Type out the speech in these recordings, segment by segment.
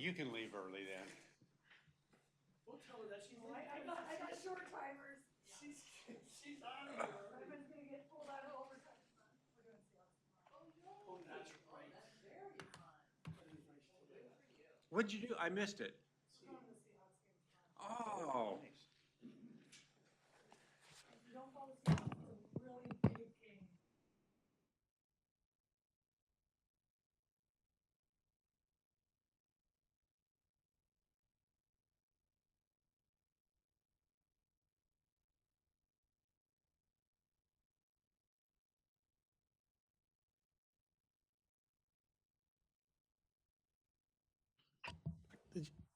you can leave early then. We'll tell her that she's I got short timers. She's out of here. Everyone's gonna get pulled out of overtime. We're doing Seahawks tomorrow. Oh, that's right. That's very fun. That is nice to do. What'd you do? I missed it. Going to the Seahawks game tomorrow. Oh. If you don't follow Seahawks, it's a really big game.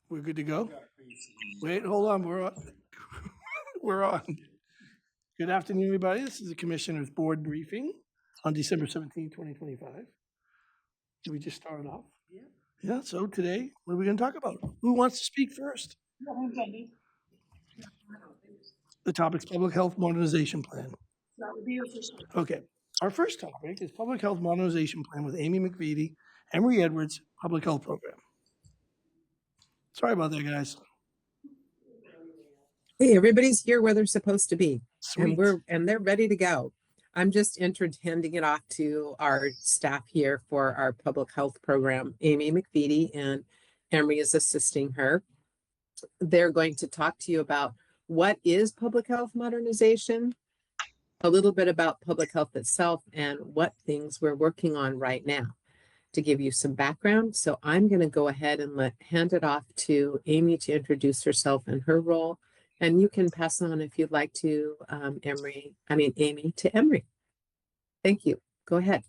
We're good to go? Wait, hold on, we're on. We're on. Good afternoon, everybody. This is the Commissioner's Board Briefing on December 17, 2025. Did we just start off? Yeah. Yeah, so today, what are we gonna talk about? Who wants to speak first? The topic's Public Health Modernization Plan. That would be your first one. Okay, our first topic is Public Health Modernization Plan with Amy McVitie, Emory Edwards, Public Health Program. Sorry about that, guys. Hey, everybody's here where they're supposed to be, Sweet. and they're ready to go. I'm just handing it off to our staff here for our public health program, Amy McVitie, and Emory is assisting her. They're going to talk to you about what is public health modernization, a little bit about public health itself, and what things we're working on right now to give you some background. So I'm going to go ahead and hand it off to Amy to introduce herself and her role. And you can pass on if you'd like to, Amy to Emory. Thank you. Go ahead.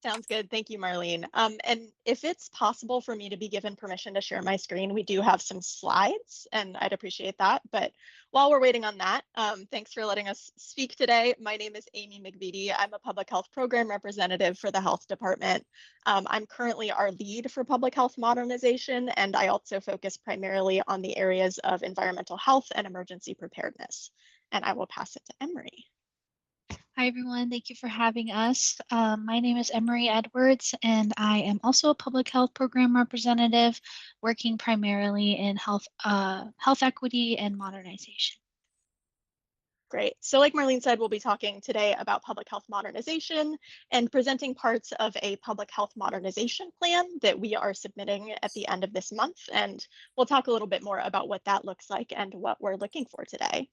Sounds good. Thank you, Marlene. And if it's possible for me to be given permission to share my screen, we do have some slides and I'd appreciate that. But while we're waiting on that, thanks for letting us speak today. My name is Amy McVitie. I'm a public health program representative for the health department. I'm currently our lead for public health modernization, and I also focus primarily on the areas of environmental health and emergency preparedness. And I will pass it to Emory. Hi, everyone. Thank you for having us. My name is Emory Edwards, and I am also a public health program representative working primarily in health equity and modernization. Great. So like Marlene said, we'll be talking today about public health modernization and presenting parts of a public health modernization plan that we are submitting at the end of this month. And we'll talk a little bit more about what that looks like and what we're looking for today.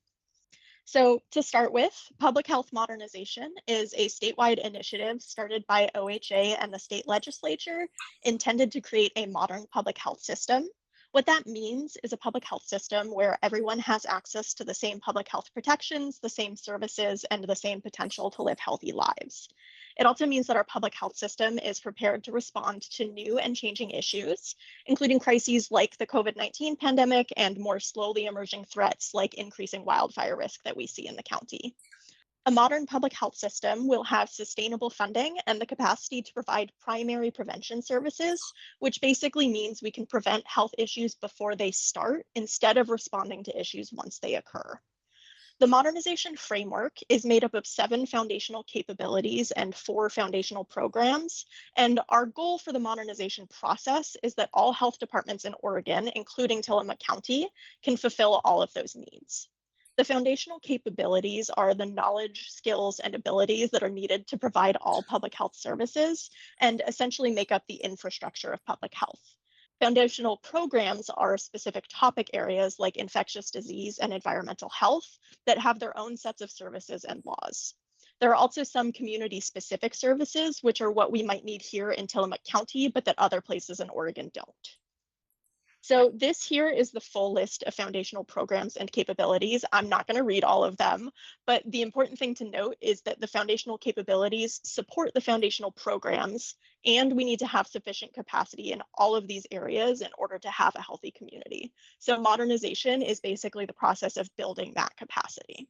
So to start with, public health modernization is a statewide initiative started by OHA and the state legislature intended to create a modern public health system. What that means is a public health system where everyone has access to the same public health protections, the same services, and the same potential to live healthy lives. It also means that our public health system is prepared to respond to new and changing issues, including crises like the COVID-19 pandemic and more slowly emerging threats like increasing wildfire risk that we see in the county. A modern public health system will have sustainable funding and the capacity to provide primary prevention services, which basically means we can prevent health issues before they start instead of responding to issues once they occur. The modernization framework is made up of 7 foundational capabilities and 4 foundational programs. And our goal for the modernization process is that all health departments in Oregon, including Tillamook County, can fulfill all of those needs. The foundational capabilities are the knowledge, skills, and abilities that are needed to provide all public health services and essentially make up the infrastructure of public health. Foundational programs are specific topic areas like infectious disease and environmental health that have their own sets of services and laws. There are also some community-specific services, which are what we might need here in Tillamook County, but that other places in Oregon don't. So this here is the full list of foundational programs and capabilities. I'm not going to read all of them, but the important thing to note is that the foundational capabilities support the foundational programs, and we need to have sufficient capacity in all of these areas in order to have a healthy community. So modernization is basically the process of building that capacity.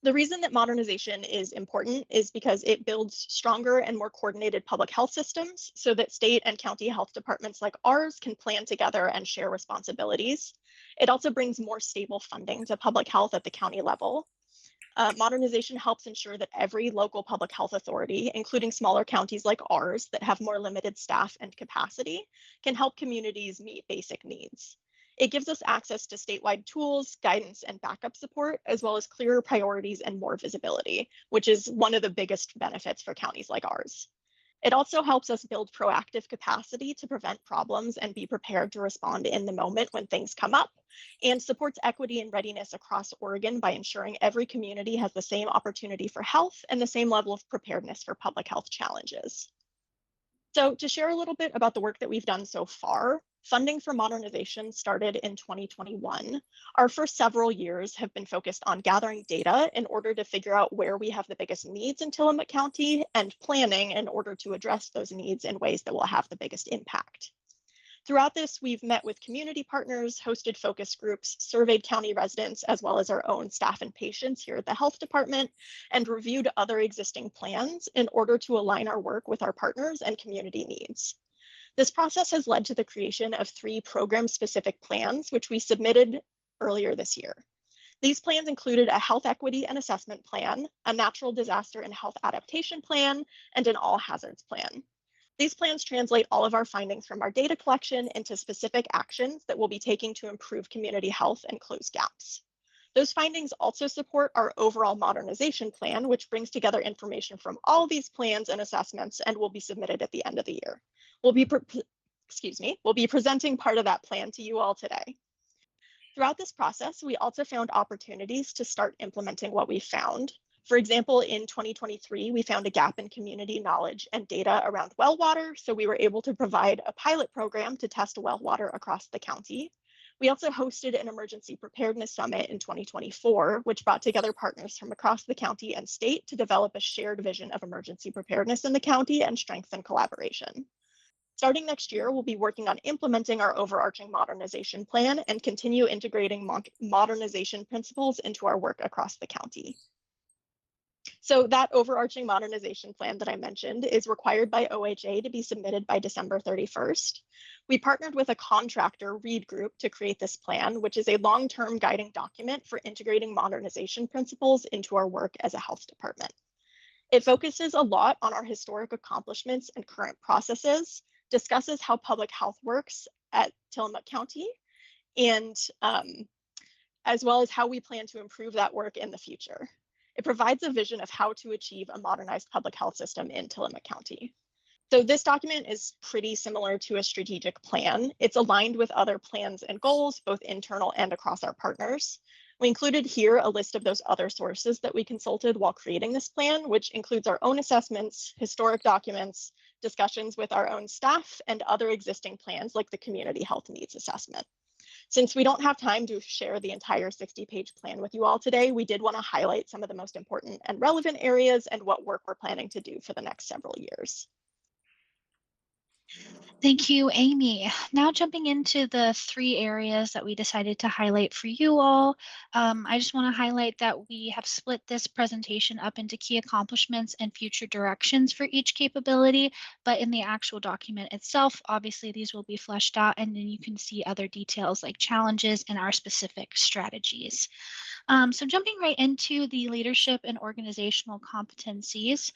The reason that modernization is important is because it builds stronger and more coordinated public health systems so that state and county health departments like ours can plan together and share responsibilities. It also brings more stable funding to public health at the county level. Modernization helps ensure that every local public health authority, including smaller counties like ours that have more limited staff and capacity, can help communities meet basic needs. It gives us access to statewide tools, guidance, and backup support, as well as clearer priorities and more visibility, which is one of the biggest benefits for counties like ours. It also helps us build proactive capacity to prevent problems and be prepared to respond in the moment when things come up, and supports equity and readiness across Oregon by ensuring every community has the same opportunity for health and the same level of preparedness for public health challenges. So to share a little bit about the work that we've done so far, funding for modernization started in 2021. Our first several years have been focused on gathering data in order to figure out where we have the biggest needs in Tillamook County and planning in order to address those needs in ways that will have the biggest impact. Throughout this, we've met with community partners, hosted focus groups, surveyed county residents, as well as our own staff and patients here at the health department, and reviewed other existing plans in order to align our work with our partners and community needs. This process has led to the creation of 3 program-specific plans, which we submitted earlier this year. These plans included a health equity and assessment plan, a natural disaster and health adaptation plan, and an all hazards plan. These plans translate all of our findings from our data collection into specific actions that we'll be taking to improve community health and close gaps. Those findings also support our overall modernization plan, which brings together information from all of these plans and assessments and will be submitted at the end of the year. We'll be presenting part of that plan to you all today. Throughout this process, we also found opportunities to start implementing what we found. For example, in 2023, we found a gap in community knowledge and data around well water, so we were able to provide a pilot program to test well water across the county. We also hosted an emergency preparedness summit in 2024, which brought together partners from across the county and state to develop a shared vision of emergency preparedness in the county and strengthen collaboration. Starting next year, we'll be working on implementing our overarching modernization plan and continue integrating modernization principles into our work across the county. So that overarching modernization plan that I mentioned is required by OHA to be submitted by December 31st. We partnered with a contractor, Reed Group, to create this plan, which is a long-term guiding document for integrating modernization principles into our work as a health department. It focuses a lot on our historic accomplishments and current processes, discusses how public health works at Tillamook County, and as well as how we plan to improve that work in the future. It provides a vision of how to achieve a modernized public health system in Tillamook County. So this document is pretty similar to a strategic plan. It's aligned with other plans and goals, both internal and across our partners. We included here a list of those other sources that we consulted while creating this plan, which includes our own assessments, historic documents, discussions with our own staff, and other existing plans like the Community Health Needs Assessment. Since we don't have time to share the entire 60-page plan with you all today, we did want to highlight some of the most important and relevant areas and what work we're planning to do for the next several years. Thank you, Amy. Now jumping into the 3 areas that we decided to highlight for you all. I just want to highlight that we have split this presentation up into key accomplishments and future directions for each capability, but in the actual document itself, obviously these will be fleshed out, and then you can see other details like challenges and our specific strategies. So jumping right into the leadership and organizational competencies.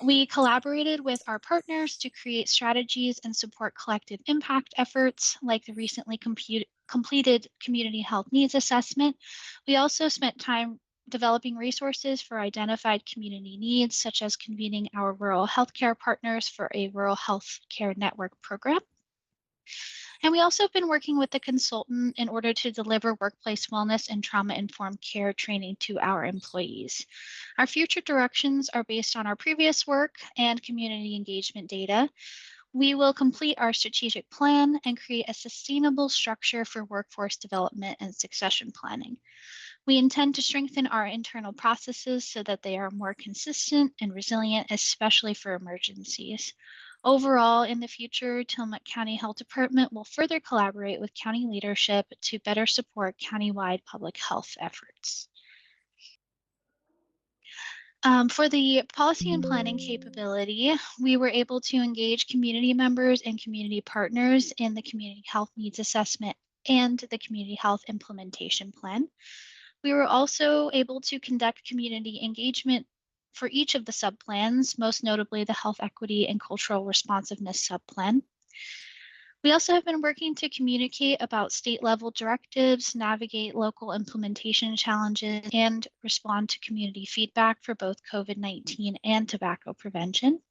We collaborated with our partners to create strategies and support collective impact efforts like the recently completed Community Health Needs Assessment. We also spent time developing resources for identified community needs, such as convening our rural healthcare partners for a rural healthcare network program. And we also have been working with the consultant in order to deliver workplace wellness and trauma-informed care training to our employees. Our future directions are based on our previous work and community engagement data. We will complete our strategic plan and create a sustainable structure for workforce development and succession planning. We intend to strengthen our internal processes so that they are more consistent and resilient, especially for emergencies. Overall, in the future, Tillamook County Health Department will further collaborate with county leadership to better support countywide public health efforts. For the policy and planning capability, we were able to engage community members and community partners in the Community Health Needs Assessment and the Community Health Implementation Plan. We were also able to conduct community engagement for each of the subplans, most notably the Health Equity and Cultural Responsiveness subplan. We also have been working to communicate about state level directives, navigate local implementation challenges, and respond to community feedback for both COVID-19 and tobacco prevention.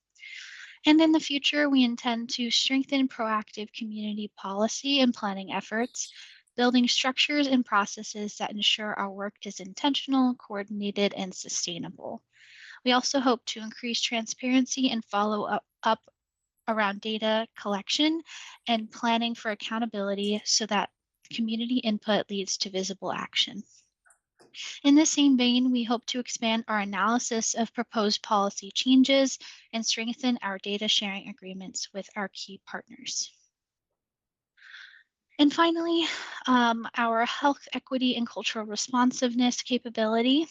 And in the future, we intend to strengthen proactive community policy and planning efforts, building structures and processes that ensure our work is intentional, coordinated, and sustainable. We also hope to increase transparency and follow up around data collection and planning for accountability so that community input leads to visible action. In the same vein, we hope to expand our analysis of proposed policy changes and strengthen our data sharing agreements with our key partners. And finally, our health equity and cultural responsiveness capability.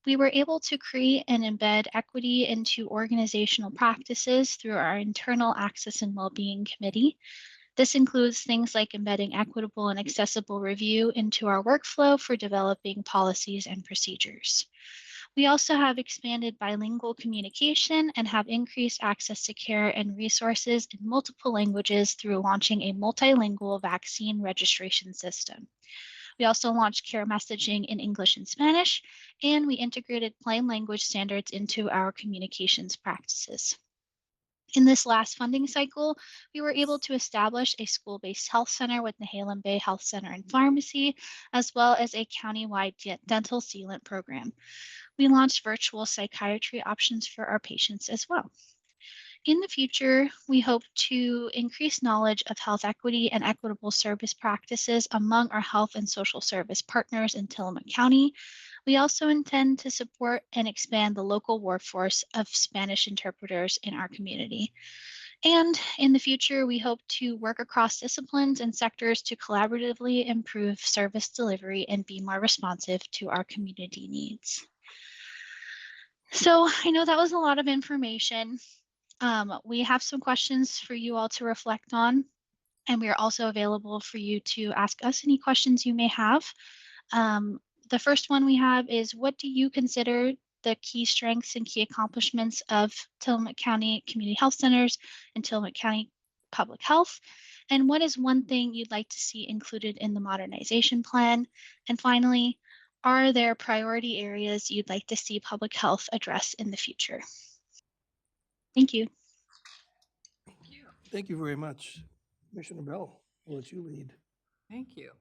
We were able to create and embed equity into organizational practices through our internal Access and Wellbeing Committee. This includes things like embedding equitable and accessible review into our workflow for developing policies and procedures. We also have expanded bilingual communication and have increased access to care and resources in multiple languages through launching a multilingual vaccine registration system. We also launched care messaging in English and Spanish, and we integrated plain language standards into our communications practices. In this last funding cycle, we were able to establish a school-based health center with Nehalem Bay Health Center and Pharmacy, as well as a countywide dental sealant program. We launched virtual psychiatry options for our patients as well. In the future, we hope to increase knowledge of health equity and equitable service practices among our health and social service partners in Tillamook County. We also intend to support and expand the local workforce of Spanish interpreters in our community. And in the future, we hope to work across disciplines and sectors to collaboratively improve service delivery and be more responsive to our community needs. So I know that was a lot of information. We have some questions for you all to reflect on, and we are also available for you to ask us any questions you may have. The first one we have is, what do you consider the key strengths and key accomplishments of Tillamook County Community Health Centers and Tillamook County Public Health? And what is one thing you'd like to see included in the modernization plan? And finally, are there priority areas you'd like to see public health address in the future? Thank you. Thank you very much. Commissioner Bell, I'll let you lead. Thank you.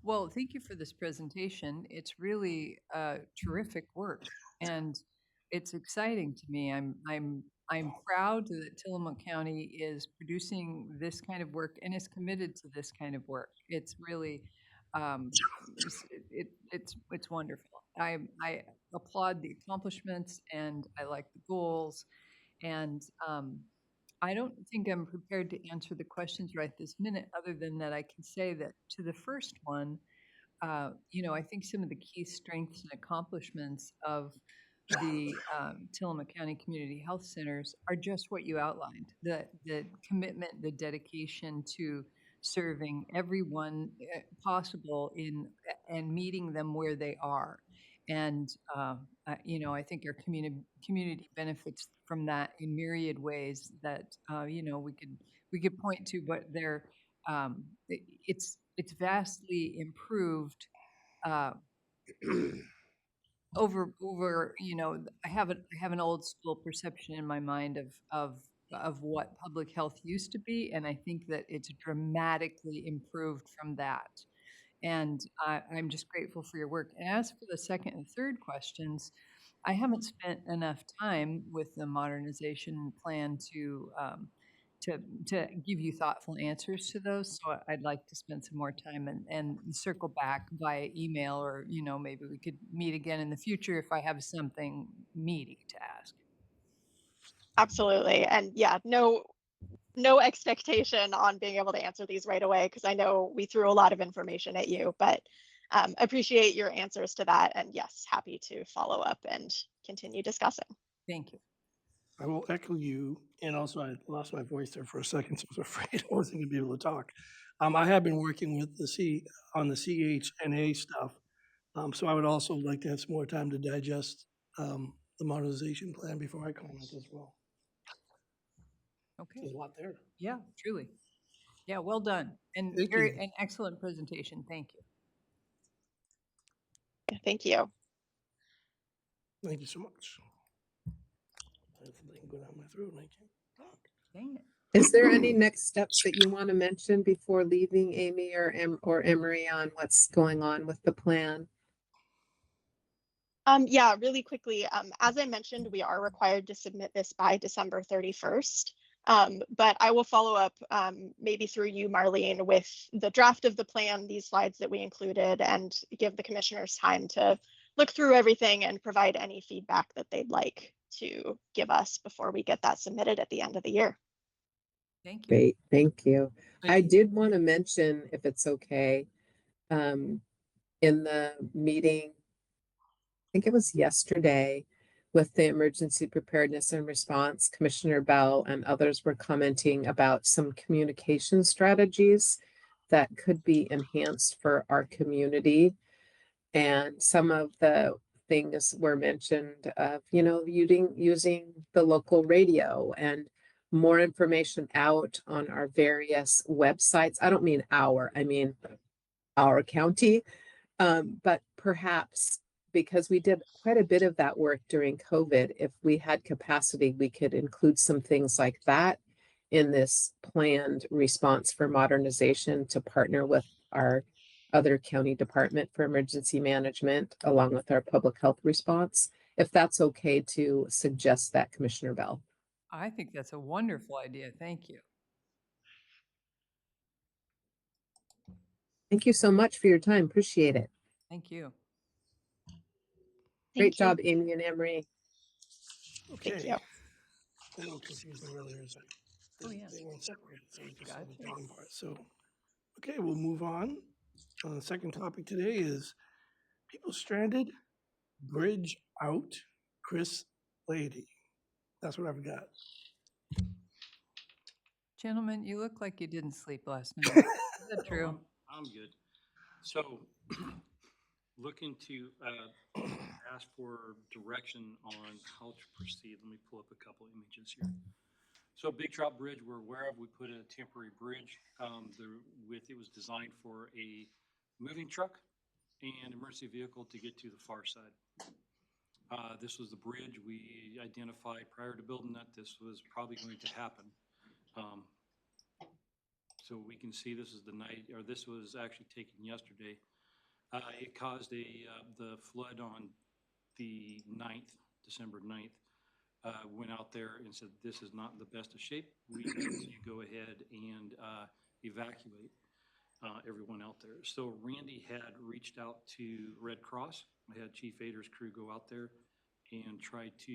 Well, thank you for this presentation. It's really terrific work, and it's exciting to me. I'm proud that Tillamook County is producing this kind of work and is committed to this kind of work. It's really it's wonderful. I applaud the accomplishments, and I like the goals, and I don't think I'm prepared to answer the questions right this minute, other than that I can say that to the first one, I think some of the key strengths and accomplishments of the Tillamook County Community Health Centers are just what you outlined. The commitment, the dedication to serving everyone possible and meeting them where they are. And I think our community benefits from that in myriad ways that we could point to, but they're it's vastly improved over I have an old school perception in my mind of what public health used to be, and I think that it's dramatically improved from that. And I'm just grateful for your work. And as for the second and third questions, I haven't spent enough time with the modernization plan to give you thoughtful answers to those. So I'd like to spend some more time and circle back via email, or maybe we could meet again in the future if I have something meaty to ask. Absolutely. And yeah, no expectation on being able to answer these right away, because I know we threw a lot of information at you, but appreciate your answers to that. And yes, happy to follow up and continue discussing. Thank you. I will echo you, and also I lost my voice there for a second, so I was afraid I wasn't going to be able to talk. I have been working with on the CHNA stuff So I would also like to have some more time to digest the modernization plan before I comment as well. Okay, There's a lot there. yeah, truly. Yeah, well done. And Thank very, you. an excellent presentation. Thank you. Thank you. Thank you so much. Something go down my throat and I can't talk. Dang it. Is there any next steps that you want to mention before leaving, Amy or Emery, on what's going on with the plan? Yeah, really quickly, as I mentioned, we are required to submit this by December 31st. But I will follow up maybe through you, Marlene, with the draft of the plan, these slides that we included, and give the commissioners time to look through everything and provide any feedback that they'd like to give us before we get that submitted at the end of the year. Thank you. Great, thank you. Thank I you. did want to mention, if it's okay, in the meeting, I think it was yesterday, with the emergency preparedness and response, Commissioner Bell and others were commenting about some communication strategies that could be enhanced for our community. And some of the things were mentioned of, using the local radio and more information out on our various websites. I don't mean I mean our county. But perhaps because we did quite a bit of that work during COVID, if we had capacity, we could include some things like that in this planned response for modernization to partner with our other county department for emergency management, along with our public health response. If that's okay to suggest that, Commissioner Bell. I think that's a wonderful idea. Thank you. Thank you so much for your time. Appreciate it. Thank you. Great Thank you. job, Amy and Emery. Thank Okay. you. That all confused me earlier. Oh, yeah. They weren't separated, so we just saw the Gotcha. bottom part. So, okay, we'll move on. The second topic today is people stranded, bridge out, Chris Lady. That's what I've got. Gentlemen, you look like you didn't sleep last night. Is that true? I'm good. So, looking to ask for direction on how to proceed. Let me pull up a couple images here. So, Big Trout Bridge, we're aware of. We put in a temporary bridge. It was designed for a moving truck and emergency vehicle to get to the far side. This was the bridge we identified prior to building that this was probably going to happen. So we can see this is the night, or this was actually taken yesterday. It caused the flood on the 9th, December 9th. Went out there and said, this is not in the best of shape. We need to go ahead and evacuate everyone out there. So Randy had reached out to Red Cross. I had Chief Ader's crew go out there and try to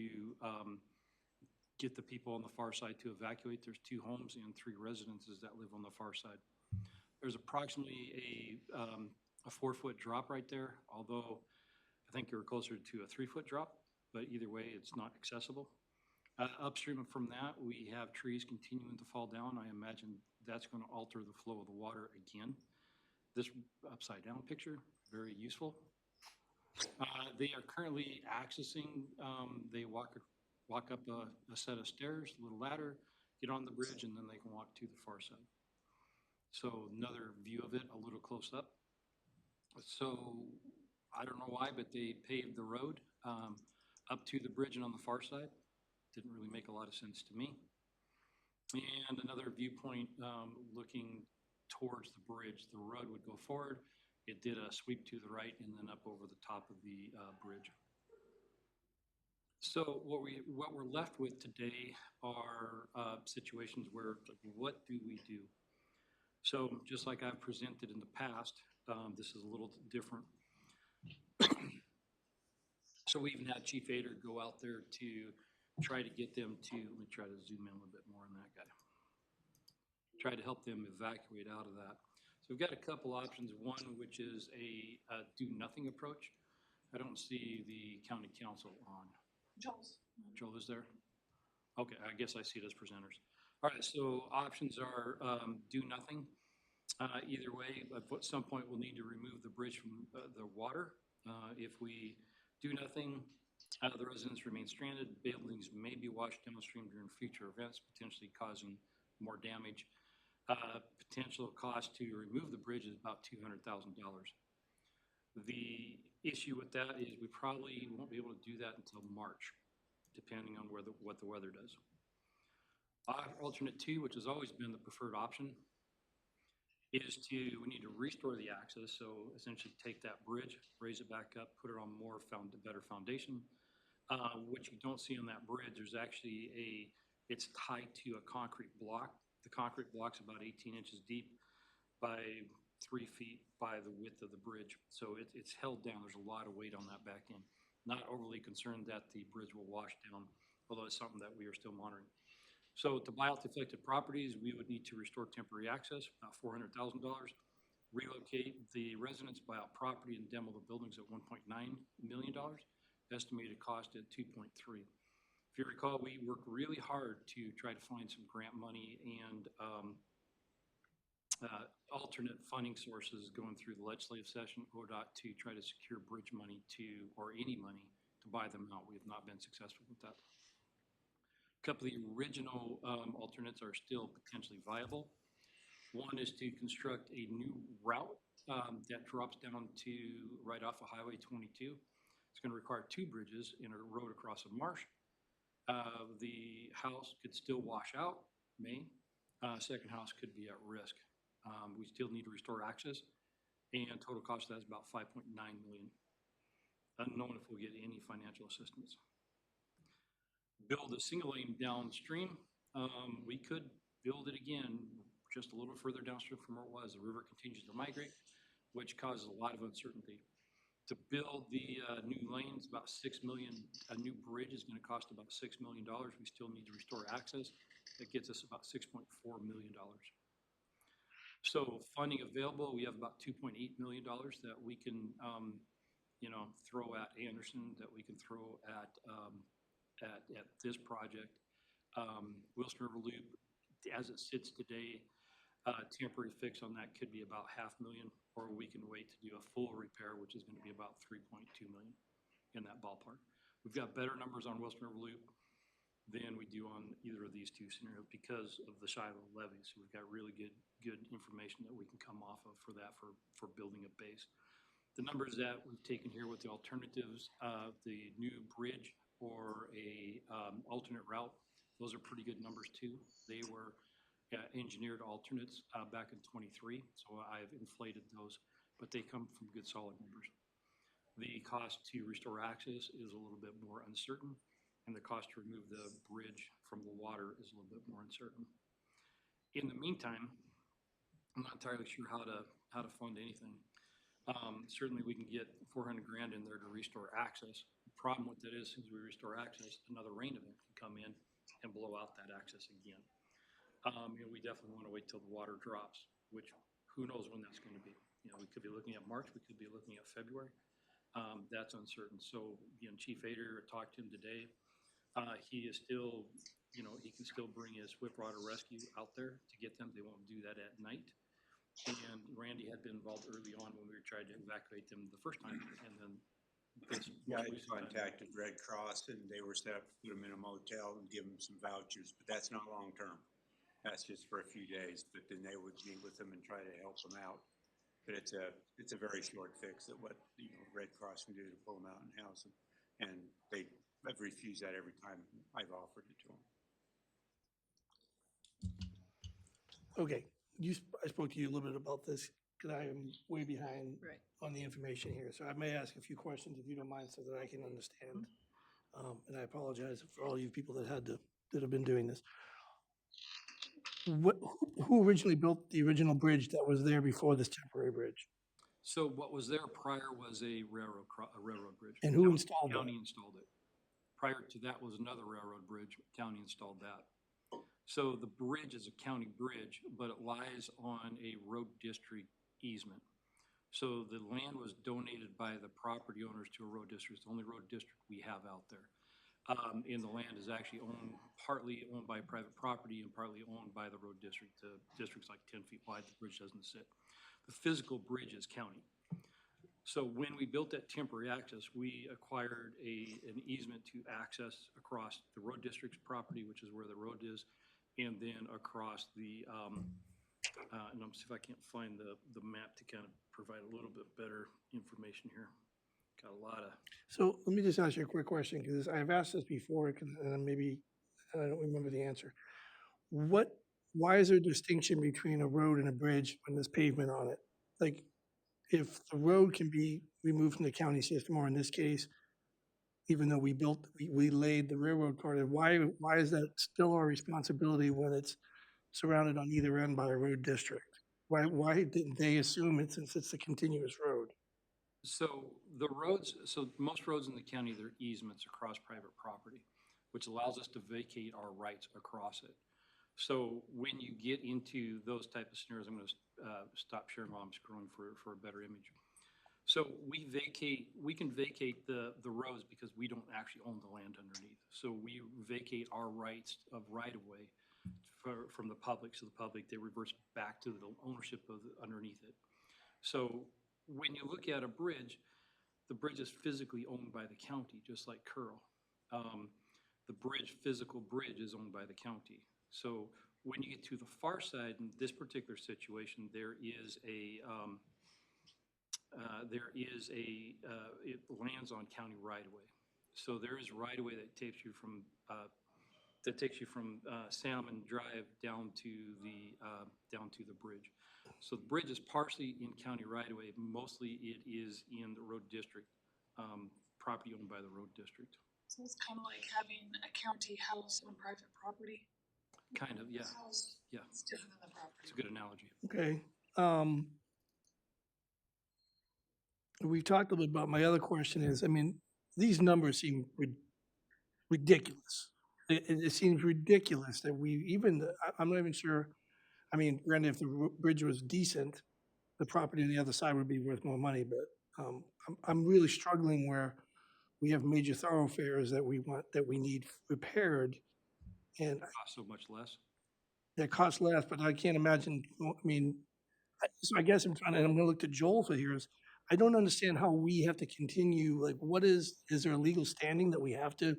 get the people on the far side to evacuate. There's 2 homes and 3 residences that live on the far side. There's approximately a 4-foot drop right there, although I think you're closer to a 3-foot drop, but either way, it's not accessible. Upstream from that, we have trees continuing to fall down. I imagine that's going to alter the flow of the water again. This upside down picture, very useful. They are currently accessing, they walk up a set of stairs, a little ladder, get on the bridge, and then they can walk to the far side. So another view of it, a little close up. So I don't know why, but they paved the road up to the bridge and on the far side. Didn't really make a lot of sense to me. And another viewpoint looking towards the bridge, the road would go forward. It did a sweep to the right and then up over the top of the bridge. So what we're left with today are situations where, what do we do? So just like I've presented in the past, this is a little different. So we even had Chief Ader go out there to try to get them to, let me try to zoom in a little bit more on that guy. Try to help them evacuate out of that. So we've got a couple options. One, which is a do nothing approach. I don't see the county council on. Joel is there? Okay, I guess I see it as presenters. All right, so options are do nothing. Either way, at some point we'll need to remove the bridge from the water If we do nothing, the residents remain stranded, buildings may be washed downstream during future events, potentially causing more damage. Potential cost to remove the bridge is about $200,000. The issue with that is we probably won't be able to do that until March, depending on what the weather does. Alternate two, which has always been the preferred option, is we need to restore the access. So essentially take that bridge, raise it back up, put it on better foundation. What you don't see on that bridge, there's actually it's tied to a concrete block. The concrete block's about 18 inches deep by 3 feet by the width of the bridge. So it's held down. There's a lot of weight on that back end. Not overly concerned that the bridge will wash down, although it's something that we are still monitoring. So to buy out the affected properties, we would need to restore temporary access, about $400,000, relocate the residents, buy out property, and demo the buildings at $1.9 million, estimated cost at 2.3. If you recall, we worked really hard to try to find some grant money and alternate funding sources going through the legislative session, ODOT, to try to secure bridge money or any money to buy them out. We have not been successful with that. A couple of the original alternates are still potentially viable. One is to construct a new route that drops down to right off of Highway 22. It's going to require 2 bridges and a road across a marsh. The house could still wash out, second house could be at risk. We still need to restore access, and total cost of that is about $5.9 million. Unknown if we'll get any financial assistance. Build a single lane downstream. We could build it again just a little further downstream from where it was. The river continues to migrate, which causes a lot of uncertainty. To build the new lanes, about $6 million. A new bridge is going to cost about $6 million. We still need to restore access. That gets us about $6.4 million. So funding available, we have about $2.8 million that we can, throw at Anderson, that we can throw at this project. Wilson River Loop, as it sits today, temporary fix on that could be about $500,000, or we can wait to do a full repair, which is going to be about $3.2 million in that ballpark. We've got better numbers on Wilson River Loop than we do on either of these two scenarios because of the Shiloh levee. So we've got really good information that we can come off of for that for building a base. The numbers that we've taken here with the alternatives, the new bridge or a alternate route, those are pretty good numbers too. They were engineered alternates back in 23, so I've inflated those, but they come from good solid numbers. The cost to restore access is a little bit more uncertain, and the cost to remove the bridge from the water is a little bit more uncertain. In the meantime, I'm not entirely sure how to fund anything. Certainly we can get 400 grand in there to restore access. The problem with that is, since we restore access, another rain event can come in and blow out that access again. We definitely want to wait till the water drops, which who knows when that's going to be. We could be looking at March, we could be looking at February. That's uncertain. So, Chief Ader, talked to him today. He is still, he can still bring his whipwater rescue out there to get them. They won't do that at night. And Randy had been involved early on when we were trying to evacuate them the first time, and then Yeah, I contacted Red Cross, and they were set up to put them in a motel and give them some vouchers, but that's not long-term. That's just for a few days, but then they would meet with them and try to help them out. But it's a very short fix at what, Red Cross can do to pull them out and house them. And I've refused that every time I've offered it to them. Okay, I spoke to you a little bit about this, because I am way behind Right. on the information here. So I may ask a few questions if you don't mind, so that I can understand. And I apologize for all you people that have been doing this. Who originally built the original bridge that was there before this temporary bridge? So what was there prior was a railroad bridge. And who installed that? County installed it. Prior to that was another railroad bridge. County installed that. So the bridge is a county bridge, but it lies on a road district easement. So the land was donated by the property owners to a road district. It's the only road district we have out there. And the land is actually partly owned by private property and partly owned by the road district. The district's like 10 feet wide. The bridge doesn't sit. The physical bridge is county. So when we built that temporary access, we acquired an easement to access across the road district's property, which is where the road is, and then across the, and I'm see if I can't find the map to kind of provide a little bit better information here. Got a lot of, So let me just ask you a quick question, because I've asked this before, and maybe I don't remember the answer. Why is there a distinction between a road and a bridge when there's pavement on it? Like, if the road can be removed from the county system, or in this case, even though we laid the railroad corridor, why is that still our responsibility when it's surrounded on either end by a road district? Why didn't they assume it since it's a continuous road? so the roads, so most roads in the county, they're easements across private property, which allows us to vacate our rights across it. So when you get into those type of scenarios, I'm going to stop sharing while I'm scrolling for a better image. So we can vacate the roads because we don't actually own the land underneath. So we vacate our rights of right-of-way from the public. So the public, they reverse back to the ownership of underneath it. So when you look at a bridge, the bridge is physically owned by the county, just like Curl. The physical bridge is owned by the county. So when you get to the far side, in this particular situation, it lands on county right-of-way. So there is right-of-way that takes you from Salmon Drive down to the bridge. So the bridge is partially in county right-of-way. Mostly it is in the road district, property owned by the road district. So it's kind of like having a county house on private property. Kind of, yeah, House, yeah. it's different than the property. It's a good analogy. Okay. We've talked a little bit about, my other question is, I mean, these numbers seem ridiculous. It seems ridiculous that I'm not even sure, I mean, granted, if the bridge was decent, the property on the other side would be worth more money, but I'm really struggling where we have major thoroughfares that we need repaired, and Cost so much less. that costs less, but I can't imagine, I mean, so I guess I'm gonna look to Joel for here is, I don't understand how we have to continue, like, is there a legal standing that we have to,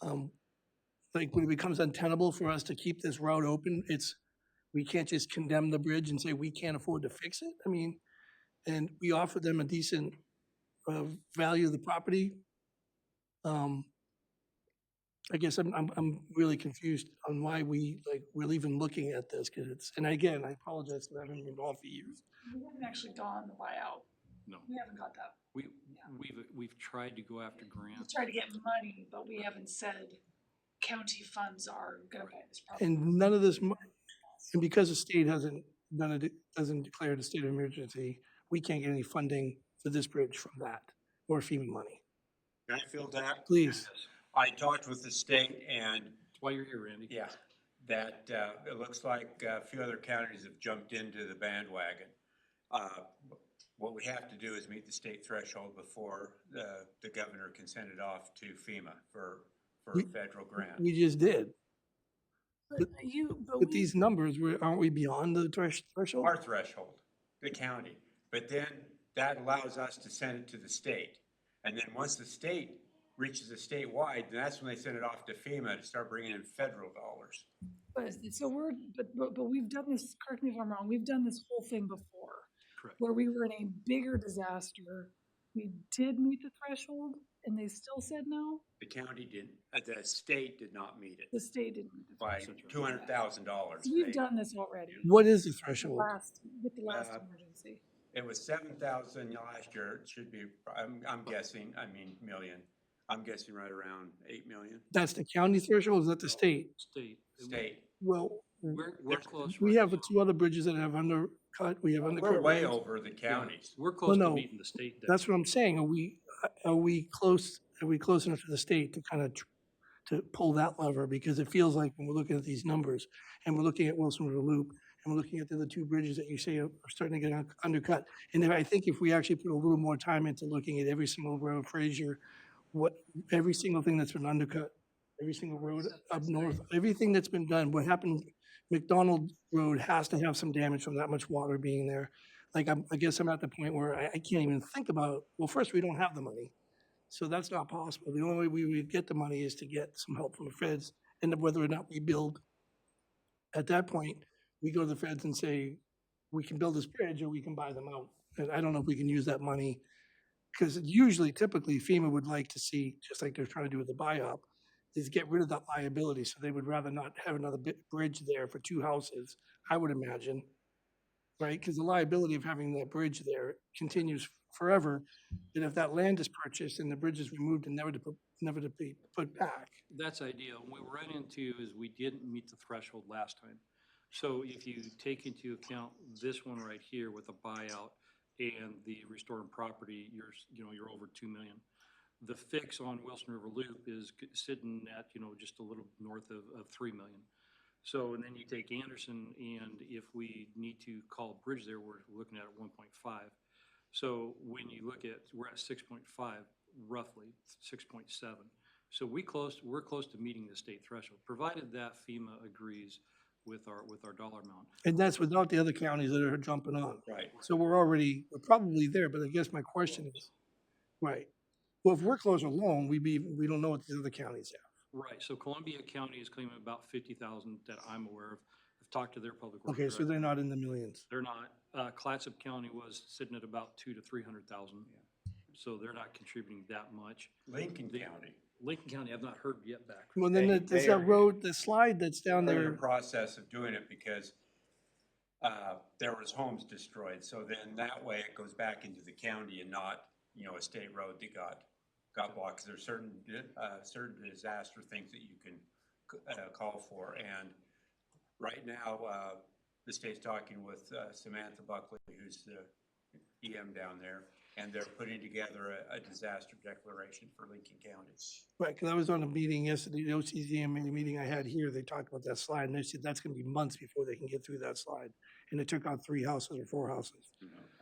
like, when it becomes untenable for us to keep this route open, we can't just condemn the bridge and say we can't afford to fix it? I mean, and we offer them a decent value of the property. I guess I'm really confused on why we're even looking at this, because and again, I apologize that I haven't been involved for years. We haven't actually gone the buyout. No, We haven't got that. we've tried to go after We grants. tried to get money, but we haven't said county funds are gonna buy this property. And none of this, and because the state doesn't declare the state of emergency, we can't get any funding for this bridge from that, or FEMA money. Can I fill that? Please. I talked with the state and, That's why you're here, Randy. yeah, that it looks like a few other counties have jumped into the bandwagon. What we have to do is meet the state threshold before the governor can send it off to FEMA for a federal grant. We just did. But With these numbers, aren't we beyond the threshold? Our threshold, the county, but then that allows us to send it to the state. And then once the state reaches a statewide, then that's when they send it off to FEMA to start bringing in federal dollars. But we've done this, correct me if I'm wrong, we've done this whole thing before. Correct. Where we were in a bigger disaster, we did meet the threshold and they still said no? The county didn't, the state did not meet it The state didn't meet the by threshold. $200,000. So we've done this already, What is the threshold? with the last Uh, emergency. It was 7,000 last year. It should be, I'm guessing, million. I'm guessing right around 8 million. That's the county threshold, or is that the state? State. State. Well, We're close. we right have now. two other bridges that have undercut, we have undercut. We're way roads. over the counties. We're close to no, meeting the state. That's what I'm saying. Are we close enough to the state to kind of to pull that lever? Because it feels like when we're looking at these numbers and we're looking at Wilson River Loop and we're looking at the other two bridges that you say are starting to get undercut. And then I think if we actually put a little more time into looking at every single road, Fraser, every single thing that's been undercut, every single road up north, everything that's been done, what happened, McDonald Road has to have some damage from that much water being there. like, I guess I'm at the point where I can't even think about, well, first, we don't have the money. So that's not possible. The only way we would get the money is to get some help from the feds, and then whether or not we build. At that point, we go to the feds and say, we can build this bridge or we can buy them out. And I don't know if we can use that money, because usually, typically FEMA would like to see, just like they're trying to do with the buy-up, is get rid of that liability. So they would rather not have another bridge there for two houses, I would imagine. Right? Because the liability of having that bridge there continues forever. And if that land is purchased and the bridge is removed and never to be put back. That's ideal. What we ran into is we didn't meet the threshold last time. So if you take into account this one right here with a buyout and the restoring property, you're over 2 million. The fix on Wilson River Loop is sitting at, just a little north of 3 million. So, and then you take Anderson, and if we need to call a bridge there, we're looking at 1.5. So when you look at, we're at 6.5, roughly 6.7. So we're close to meeting the state threshold, provided that FEMA agrees with our dollar amount. And that's without the other counties that are jumping on. Right. So we're probably there, but I guess my question is, right. Well, if we're close alone, we don't know what the other counties have. Right, so Columbia County is claiming about 50,000 that I'm aware of. I've talked to their public works Okay, so director. they're not in the millions. They're not. Clatsop County was sitting at about 200,000 to 300,000. So they're not contributing that much. Lincoln County. Lincoln County, I've not heard yet back. Well, then They- there's they that are- road, the slide that's down They're in there. the process of doing it because there was homes destroyed. So then that way it goes back into the county and not, a state road that got blocked. 'Cause there's certain disaster things that you can call for. And right now, the state's talking with Samantha Buckley, who's the EM down there, and they're putting together a disaster declaration for Lincoln County. Right, because I was on a meeting yesterday, the OCZM meeting I had here, they talked about that slide, and they said that's gonna be months before they can get through that slide. And it took out 3 houses or 4 houses.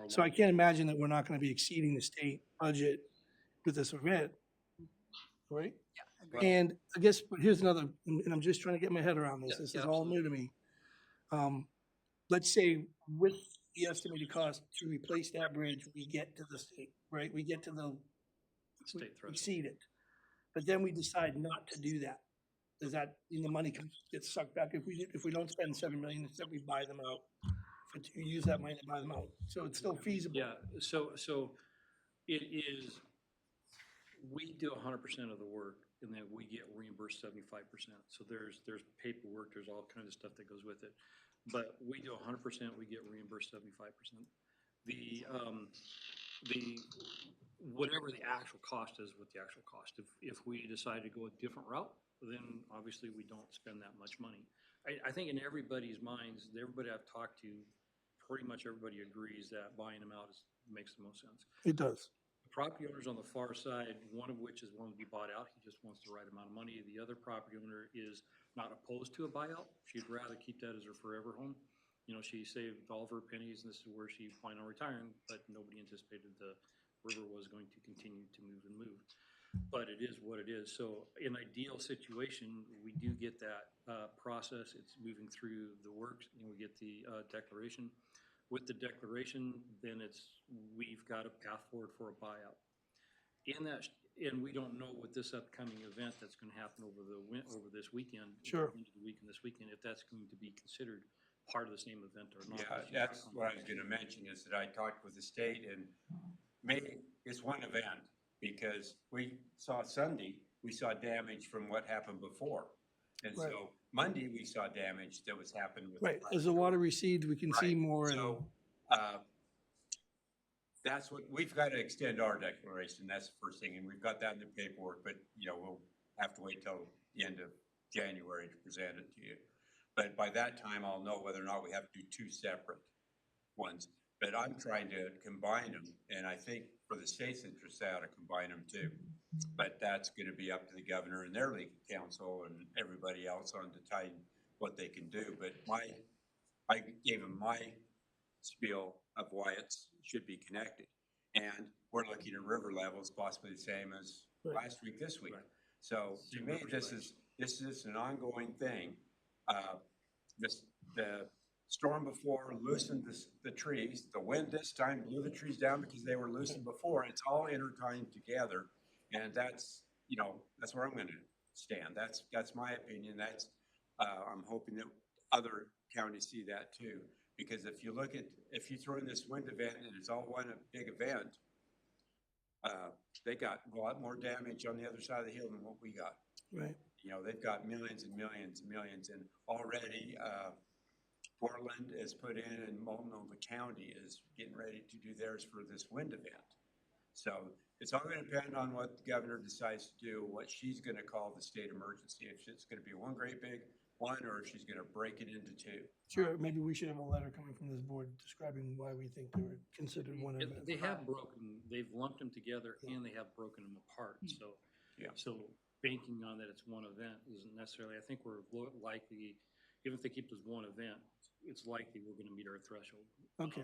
So I can't imagine that we're not gonna be exceeding the state budget with this event, right? Well- And I guess, but here's another, and I'm just trying to get my head around this, Yeah, this yeah, is all new to me. Let's say with the estimated cost to replace that bridge, we get to the state, right? We get to the State threshold. exceed it. But then we decide not to do that. Does that, the money gets sucked back? If we don't spend 7 million, instead we buy them out. We use that money to buy them out. So it's still feasible. Yeah, so it is, we do 100% of the work and then we get reimbursed 75%. So there's paperwork, there's all kinds of stuff that goes with it. But we do 100%, we get reimbursed 75%. Whatever the actual cost is, what the actual cost. If we decide to go a different route, then obviously we don't spend that much money. I think in everybody's minds, everybody I've talked to, pretty much everybody agrees that buying them out makes the most sense. It does. The property owners on the far side, one of which is willing to be bought out, he just wants the right amount of money. The other property owner is not opposed to a buyout. She'd rather keep that as her forever home. She saved all of her pennies and this is where she planned on retiring, but nobody anticipated the river was going to continue to move and move. But it is what it is. So in ideal situation, we do get that process. It's moving through the works and we get the declaration. With the declaration, then we've got a path forward for a buyout. And we don't know what this upcoming event that's going to happen over this weekend. Sure. Into the weekend, this weekend, if that's going to be considered part of the same event or not. Yeah, that's what I was gonna mention, is that I talked with the state, and maybe it's one event, because we saw Sunday, we saw damage from what happened before. And Right. so Monday, we saw damage that was happening with. Right. As the water recedes, we can see Right. more. And So, that's what, we've got to extend our declaration, that's the first thing, and we've got that in the paperwork, but, we'll have to wait till the end of January to present it to you. But by that time, I'll know whether or not we have to do 2 separate ones. But I'm trying to combine them, and I think for the state's interest, they ought to combine them too. But that's gonna be up to the governor and their legal counsel and everybody else on deciding what they can do. But I gave them my spiel of why it should be connected. And we're looking at river levels possibly the same as Right. last week, this week. So to me, this is an ongoing thing. The storm before loosened the trees. The wind this time blew the trees down because they were loosened before. It's all intertwined together. And that's, you know, that's where I'm gonna stand. That's my opinion. That's, I'm hoping that other counties see that too. Because if you look at, if you throw in this wind event and it's all one big event, they got a lot more damage on the other side of the hill than what we got. Right. You know, they've got millions and millions and millions, and already Portland is put in, and Multnomah County is getting ready to do theirs for this wind event. So it's all going to depend on what the governor decides to do, what she's going to call the state emergency. If it's going to be one great big one, or if she's going to break it into two. Sure, maybe we should have a letter coming from this board describing why we think they were considered one Yeah, event. they have broken, they've lumped them together and they have broken them apart, so. Yeah. So banking on that it's one event isn't necessarily, I think we're likely, even if they keep this one event, it's likely we're gonna meet our threshold. Okay.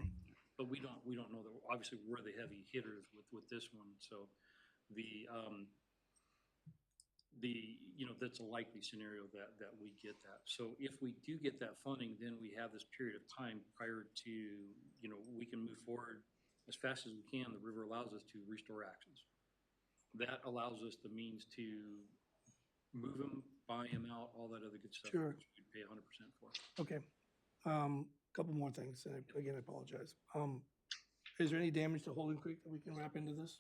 But we don't know that, obviously, we're the heavy hitters with this one, so you know, that's a likely scenario that we get that. So if we do get that funding, then we have this period of time prior to, you know, we can move forward as fast as we can. The river allows us to restore access. That allows us the means to move them, buy them out, all that other good stuff. Sure. Which we'd pay 100% for. Okay. Couple more things, and again, I apologize. Is there any damage to Holden Creek that we can wrap into this?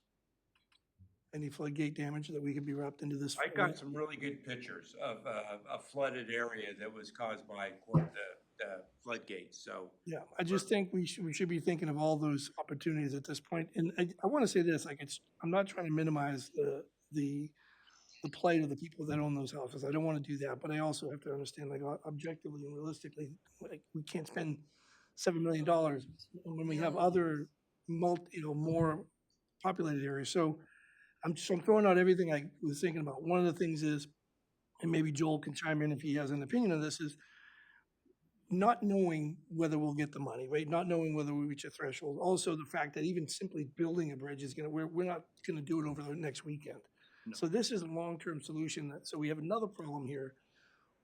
Any floodgate damage that we could be wrapped into this? I got some really good pictures of a flooded area that was caused by the floodgates, so. Yeah, I just think we should be thinking of all those opportunities at this point. And I want to say this, like, I'm not trying to minimize the plight of the people that own those houses. I don't want to do that, but I also have to understand, like, objectively and realistically, like, we can't spend $7 million when we have other more populated areas. So I'm throwing out everything I was thinking about. One of the things is, and maybe Joel can chime in if he has an opinion on this, is not knowing whether we'll get the money, right? Not knowing whether we reach a threshold. Also, the fact that even simply building a bridge is we're not gonna do it over the next weekend. No. So this is a long-term solution. So we have another problem here.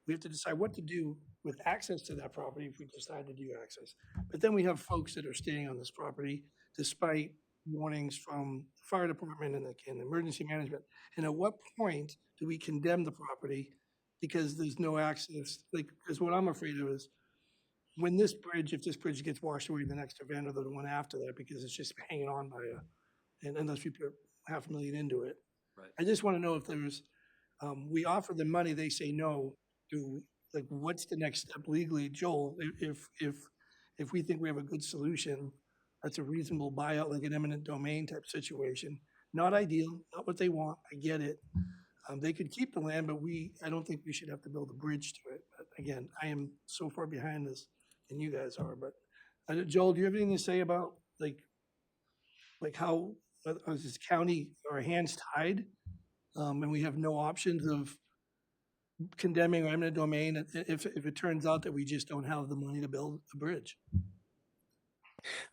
We have to decide what to do with access to that property if we decide to do access. But then we have folks that are staying on this property despite warnings from the fire department and emergency management. And at what point do we condemn the property because there's no access? Like, because what I'm afraid of is when if this bridge gets washed away in the next event or the one after that, because it's just hanging on by and unless we put $500,000 into it. Right. I just want to know if there's, we offer them money, they say no. Like, what's the next step legally, Joel? If we think we have a good solution, that's a reasonable buyout, like an eminent domain type situation. Not ideal, not what they want. I get it. They could keep the land, but I don't think we should have to build a bridge to it. But again, I am so far behind this than you guys are. But Joel, do you have anything to say about like how this county, our hands tied, and we have no options of condemning or eminent domain if it turns out that we just don't have the money to build a bridge?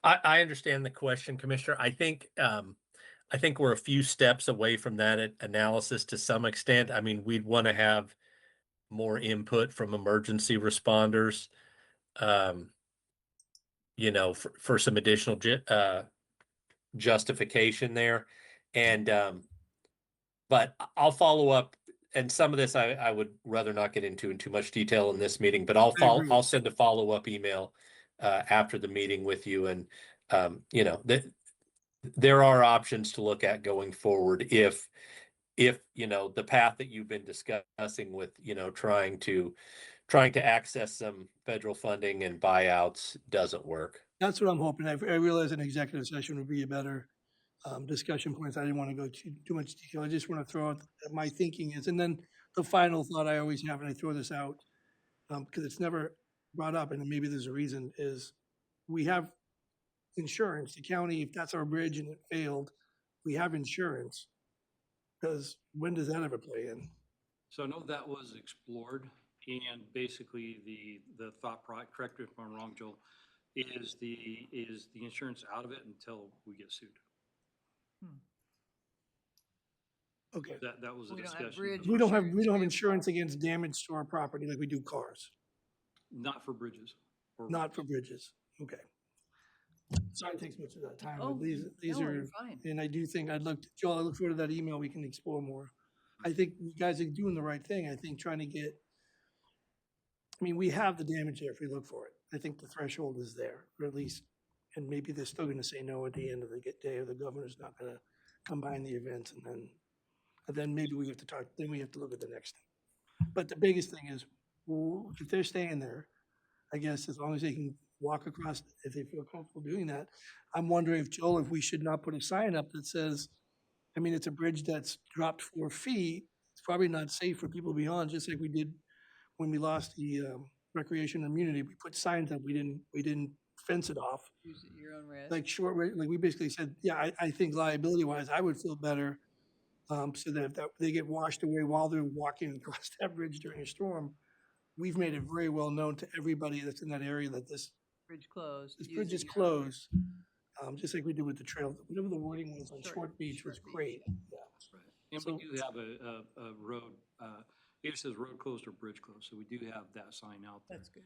I understand the question, Commissioner. I think we're a few steps away from that analysis to some extent. I mean, we'd want to have more input from emergency responders, for some additional justification there. And but I'll follow up. And some of this I would rather not get into in too much detail in this meeting, but I'll send a follow-up email after the meeting with you. And, there are options to look at going forward if the path that you've been discussing with, trying to access some federal funding and buyouts doesn't work. That's what I'm hoping. I realize an executive session would be a better discussion points. I didn't want to go too much detail. I just want to throw out my thinking is, and then the final thought I always have, and I throw this out because it's never brought up, and maybe there's a reason, is we have insurance. The county, if that's our bridge and it failed, we have insurance. Because when does that ever play in? So I know that was explored, and basically the thought, correct me if I'm wrong, Joel, is the insurance out of it until we get sued. Okay. That was a We don't have discussion. bridge We don't have insurance. insurance against damage to our property like we do cars. Not for bridges. or Not for bridges, okay. Sorry it takes much of that time, Oh, but these no, are, you're fine. and I do think Joel, I look forward to that email, we can explore more. I think you guys are doing the right thing, I think trying to get, I mean, we have the damage there if we look for it. I think the threshold is there, or at least, and maybe they're still gonna say no at the end of the day, or the governor's not gonna combine the events, and then maybe we have to talk, then we have to look at the next thing. But the biggest thing is, well, if they're staying there, I guess as long as they can walk across, if they feel comfortable doing that. I'm wondering if, Joel, if we should not put a sign up that says, I mean, it's a bridge that's dropped 4 feet. It's probably not safe for people to be on, just like we did when we lost the recreation immunity. We put signs up, we didn't fence it off. Use at your own risk. Like like we basically said, yeah, I think liability wise, I would feel better. So that if they get washed away while they're walking across that bridge during a storm, we've made it very well known to everybody that's in that area that this Bridge closed. this use bridge at is your own closed. Just like we did with the trail, whatever the wording was on Short Beach was great. Yeah. Right. And So- we do have a road, it says road closed or bridge closed, so we do have that sign out there. That's good.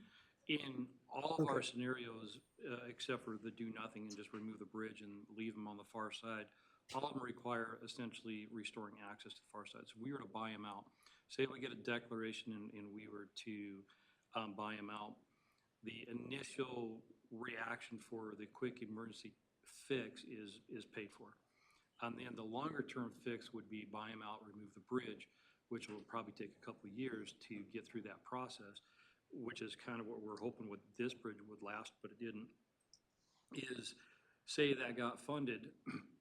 In all of our Okay. scenarios, except for the do nothing and just remove the bridge and leave them on the far side, all of them require essentially restoring access to the far side. So we were to buy them out, say we get a declaration and we were to buy them out, the initial reaction for the quick emergency fix is paid for. And then the longer term fix would be buy them out, remove the bridge, which will probably take a couple of years to get through that process, which is kind of what we're hoping with this bridge would last, but it didn't, is say that got funded,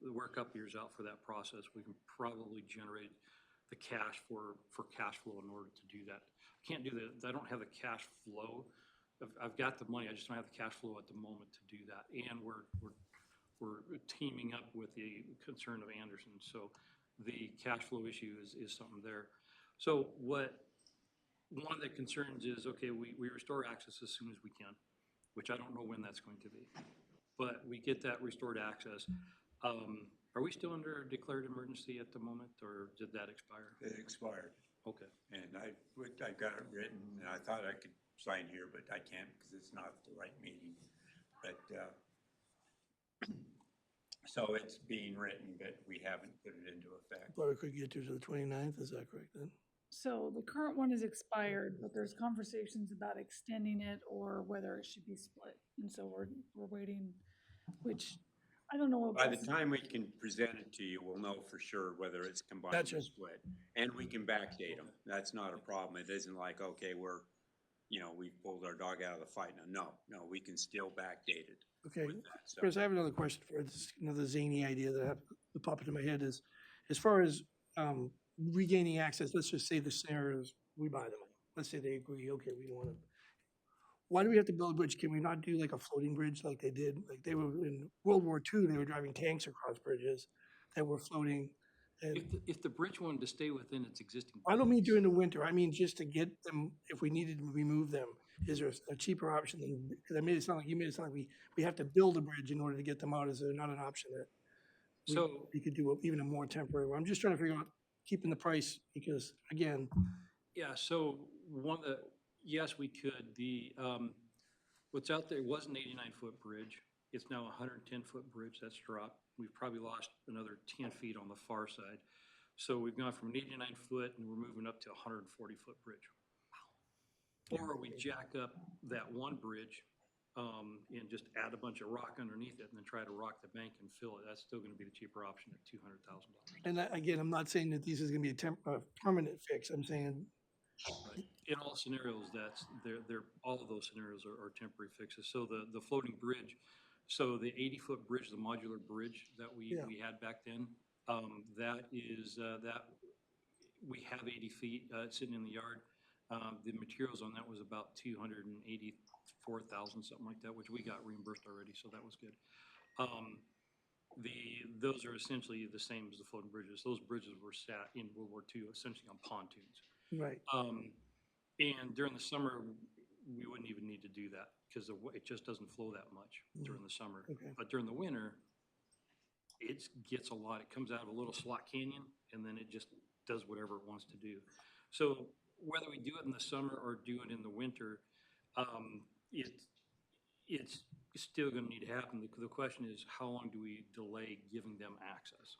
we're a couple years out for that process, we can probably generate the cash for cash flow in order to do that. I can't do that, I don't have the cash flow. I've got the money, I just don't have the cash flow at the moment to do that. And we're teaming up with the concern of Anderson, so the cash flow issue is something there. So one of the concerns is, okay, we restore access as soon as we can, which I don't know when that's going to be. But we get that restored access. Are we still under declared emergency at the moment, or did that expire? It expired. Okay. And I got it written, and I thought I could sign here, but I can't because it's not the right meeting. But, so it's being written, but we haven't put it into effect. But we could get to the 29th, is that correct then? So the current one is expired, but there's conversations about extending it or whether it should be split. And so we're waiting, which I don't know. By the time we can present it to you, we'll know for sure whether it's combined or Gotcha. split. And we can backdate them. That's not a problem. It isn't like, okay, we pulled our dog out of the fight. No, we can still backdate it Okay, with that. So Chris, I have another question for you. This is another zany idea that popped into my head is, as far as regaining access, let's just say the scenarios, we buy them. Let's say they agree, okay, we don't want to. Why do we have to build a bridge? Can we not do like a floating bridge like they did? Like they were in World War II, they were driving tanks across bridges that were floating. And If the bridge wanted to stay within its existing. I don't mean during the winter. I mean just to get them, if we needed to remove them, is there a cheaper option than, because you made it sound like we have to build a bridge in order to get them out. Is there not an option that we could do even a more temporary one? I'm just trying to figure out keeping the price because again, Yeah, so yes, we could. What's out there was an 89-foot bridge. It's now a 110-foot bridge that's dropped. We've probably lost another 10 feet on the far side. So we've gone from an 89-foot and we're moving up to a 140-foot bridge. Or we jack up that one bridge and just add a bunch of rock underneath it and then try to rock the bank and fill it. That's still going to be the cheaper option at $200,000. and again, I'm not saying that this is going to be a permanent fix. I'm saying, In all scenarios, all of those scenarios are temporary fixes. So the floating bridge, so the 80-foot bridge, the modular bridge that we had back then, that we have 80 feet sitting in the yard. The materials on that was about $284,000, something like that, which we got reimbursed already, so that was good. Those are essentially the same as the floating bridges. Those bridges were sat in World War II, essentially on pontoons. right. And during the summer, we wouldn't even need to do that because it just doesn't flow that much during the summer. Okay. But during the winter, it gets a lot. It comes out of a little slot canyon and then it just does whatever it wants to do. So whether we do it in the summer or do it in the winter, it's still gonna need to happen. The question is, how long do we delay giving them access?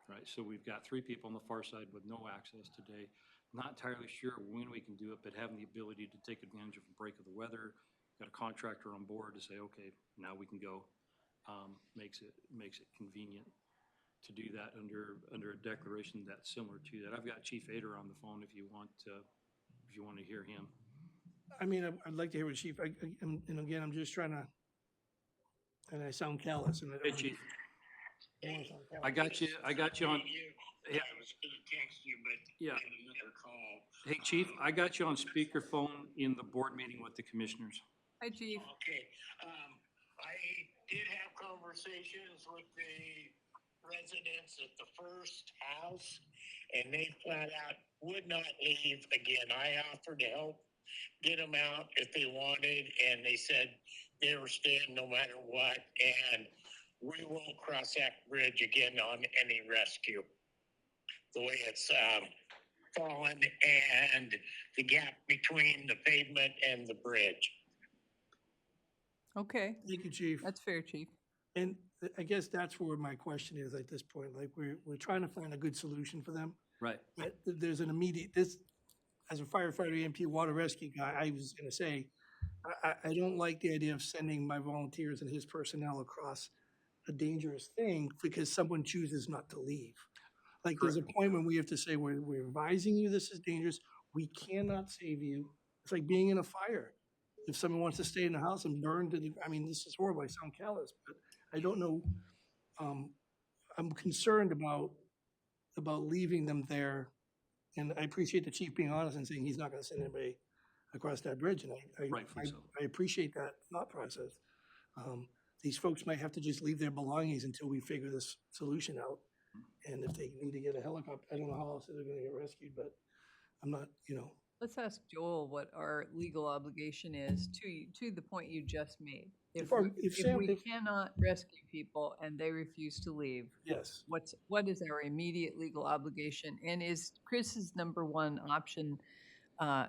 Right, so we've got 3 people on the far side with no access today. Not entirely sure when we can do it, but having the ability to take advantage of a break of the weather, got a contractor on board to say, okay, now we can go, makes it convenient to do that under a declaration that's similar to that. I've got Chief Ader on the phone if you want to hear him. I mean, I'd like to hear what Chief, and again, I'm just trying to, and I sound callous and I Hey, don't. Chief, don't wanna sound callous. I got you on. Yeah. I was gonna text you, but Yeah. I had another call. Hey, Chief, I got you on speakerphone in the board meeting with the commissioners. Hi, Chief. Okay, I did have conversations with the residents at the first house, and they flat out would not leave again. I offered to help get them out if they wanted, and they said they were staying no matter what, and we won't cross that bridge again on any rescue. The way it's fallen and the gap between the pavement and the bridge. Okay, Thank you, Chief. that's fair, Chief. And I guess that's where my question is at this point, like, we're trying to find a good solution for them. Right. But there's an immediate, as a firefighter, EMT, water rescue guy, I was gonna say, I don't like the idea of sending my volunteers and his personnel across a dangerous thing because someone chooses not to leave. Like, there's a point when we have to say, we're advising you this is dangerous, we cannot save you. It's like being in a fire. If someone wants to stay in the house and burn to the, I mean, this is horrible, I sound callous, but I don't know. I'm concerned about leaving them there. And I appreciate the chief being honest and saying he's not gonna send anybody across that bridge, and Rightfully so. I appreciate that thought process. These folks might have to just leave their belongings until we figure this solution out. And if they need to get a helicopter, I don't know how else they're gonna get rescued, but I'm not, Let's ask Joel what our legal obligation is to the point you just made. If We cannot rescue people and they refuse to leave, yes. what is our immediate legal obligation? And is Chris's number one option, I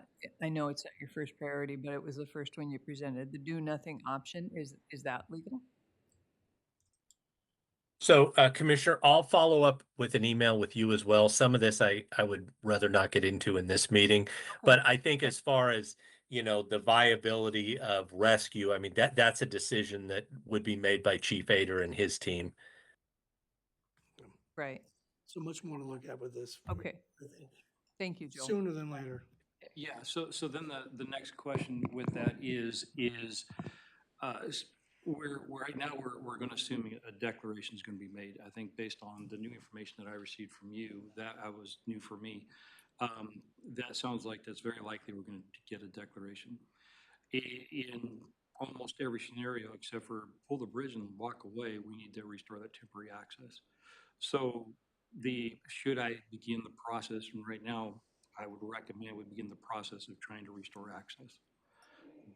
know it's not your first priority, but it was the first one you presented, the do nothing option, is that legal? So, Commissioner, I'll follow up with an email with you as well. Some of this I would rather not get into in this meeting, but I think as far as, the viability of rescue, I mean, that's a decision that would be made by Chief Ader and his team. Right. So much more to look at with this. Okay. I think. Thank you, Joel. Sooner than later. Yeah, so then the next question with that is right now we're going to assume a declaration is going to be made. I think based on the new information that I received from you, that was new for me. That sounds like that's very likely we're going to get a declaration. In almost every scenario, except for pull the bridge and walk away, we need to restore that temporary access. So should I begin the process, and right now I would recommend we begin the process of trying to restore access.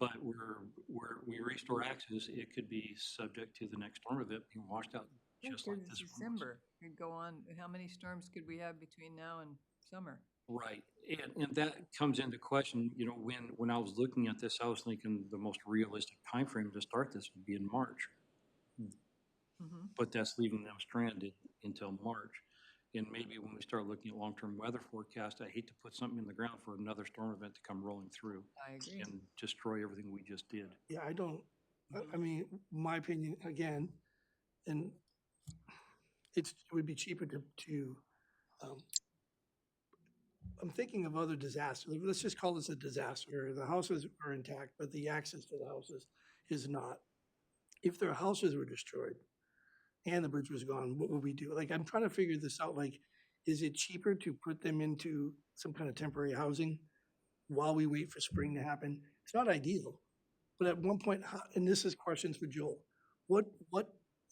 But we restore access, it could be subject to the next storm event being washed out, just like this one was. December could go on. How many storms could we have between now and summer? Right, and that comes into question, when I was looking at this, I was thinking the most realistic time frame to start this would be in March. Mm-hmm. But that's leaving them stranded until March. And maybe when we start looking at long-term weather forecast, I hate to put something in the ground for another storm event to come rolling through I agree. and destroy everything we just did. Yeah, I mean, my opinion, again, and it would be cheaper to I'm thinking of other disasters. Let's just call this a disaster. The houses are intact, but the access to the houses is not. If their houses were destroyed and the bridge was gone, what would we do? Like, I'm trying to figure this out. Like, is it cheaper to put them into some kind of temporary housing while we wait for spring to happen? It's not ideal. But at one point, and this is questions for Joel, what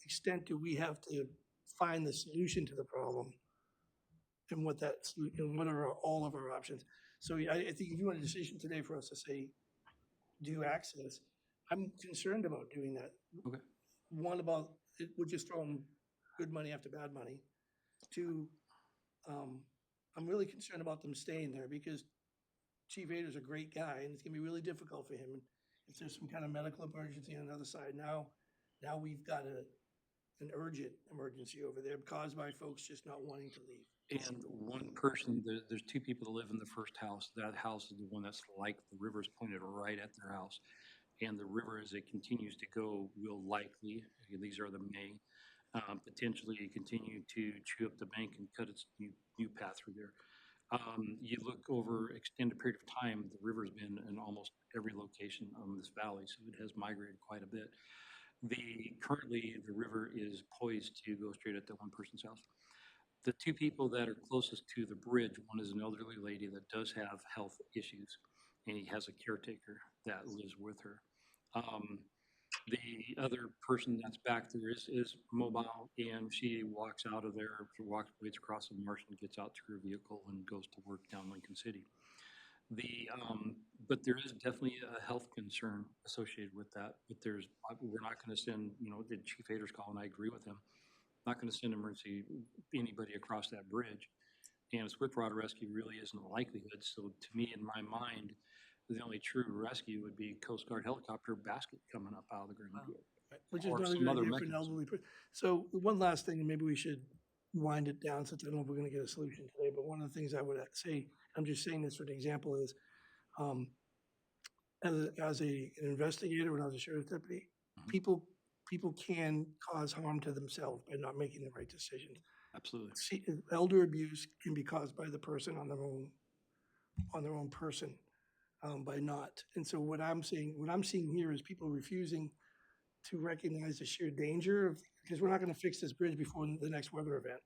extent do we have to find the solution to the problem? And what are all of our options? So I think if you want a decision today for us to say, do access, I'm concerned about doing that. Okay. One, about it would just throw them good money after bad money. Two, I'm really concerned about them staying there because Chief Ader's a great guy and it's gonna be really difficult for him. if there's some kind of medical emergency on the other side. Now we've got an urgent emergency over there caused by folks just not wanting to leave. And one person, there's two people that live in the first house. That house is the one that's like the river's pointed right at their house. And the river, as it continues to go, will likely, these are the may, potentially continue to chew up the bank and cut its new path through there. You look over extended period of time, the river's been in almost every location on this valley, so it has migrated quite a bit. Currently, the river is poised to go straight at that one person's house. The two people that are closest to the bridge, one is an elderly lady that does have health issues, and he has a caretaker that lives with her. The other person that's back there is mobile, and she walks out of there, she walks waits across the marsh and gets out to her vehicle and goes to work down Lincoln City. But there is definitely a health concern associated with that. But we're not going to send, the Chief Hader's call, and I agree with him, not going to send anybody across that bridge. And swift water rescue really isn't a likelihood. So to me, in my mind, the only true rescue would be Coast Guard helicopter basket coming up out of the ground. Which is Or not a some good other idea for an mechanism. elderly person. So one last thing, and maybe we should wind it down since I don't know if we're gonna get a solution today, but one of the things I would say, I'm just saying this for an example, is as an investigator, when I was a sheriff's deputy, people can cause harm to themselves by not making the right decisions. Absolutely. See, elder abuse can be caused by the person on their own person, by not. And so what I'm seeing here is people refusing to recognize the sheer danger of, because we're not gonna fix this bridge before the next weather event.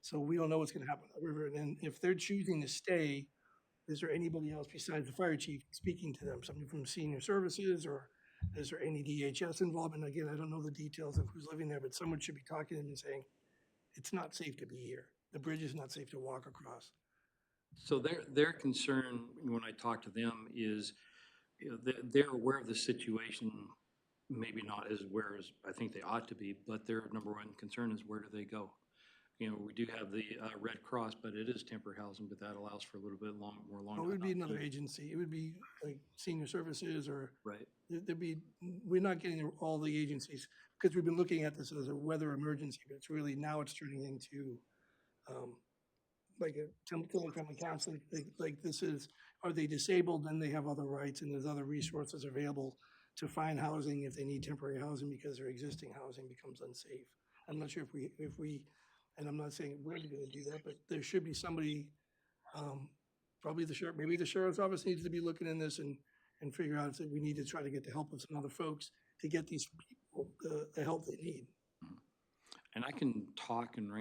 So we don't know what's gonna happen on the river. And then if they're choosing to stay, is there anybody else besides the fire chief speaking to them? Somebody from senior services, or is there any DHS involvement? Again, I don't know the details of who's living there, but someone should be talking to them and saying, it's not safe to be here. The bridge is not safe to walk across. So their concern, when I talk to them, is they're aware of the situation, maybe not as aware as I think they ought to be, but their number one concern is where do they go? We do have the Red Cross, but it is temporary housing, but that allows for a little bit more long. Well, it would be another agency. It would be like senior services, or Right. we're not getting all the agencies, because we've been looking at this as a weather emergency, but it's really, now it's turning into like a family counseling, like this is, are they disabled? Then they have other rights, and there's other resources available to find housing if they need temporary housing because their existing housing becomes unsafe. I'm not sure if we, and I'm not saying we're gonna do that, but there should be somebody, probably the sheriff, maybe the sheriff's office needs to be looking in this and figure out that we need to try to get the help of some other folks to get these people the help they need. And I can talk and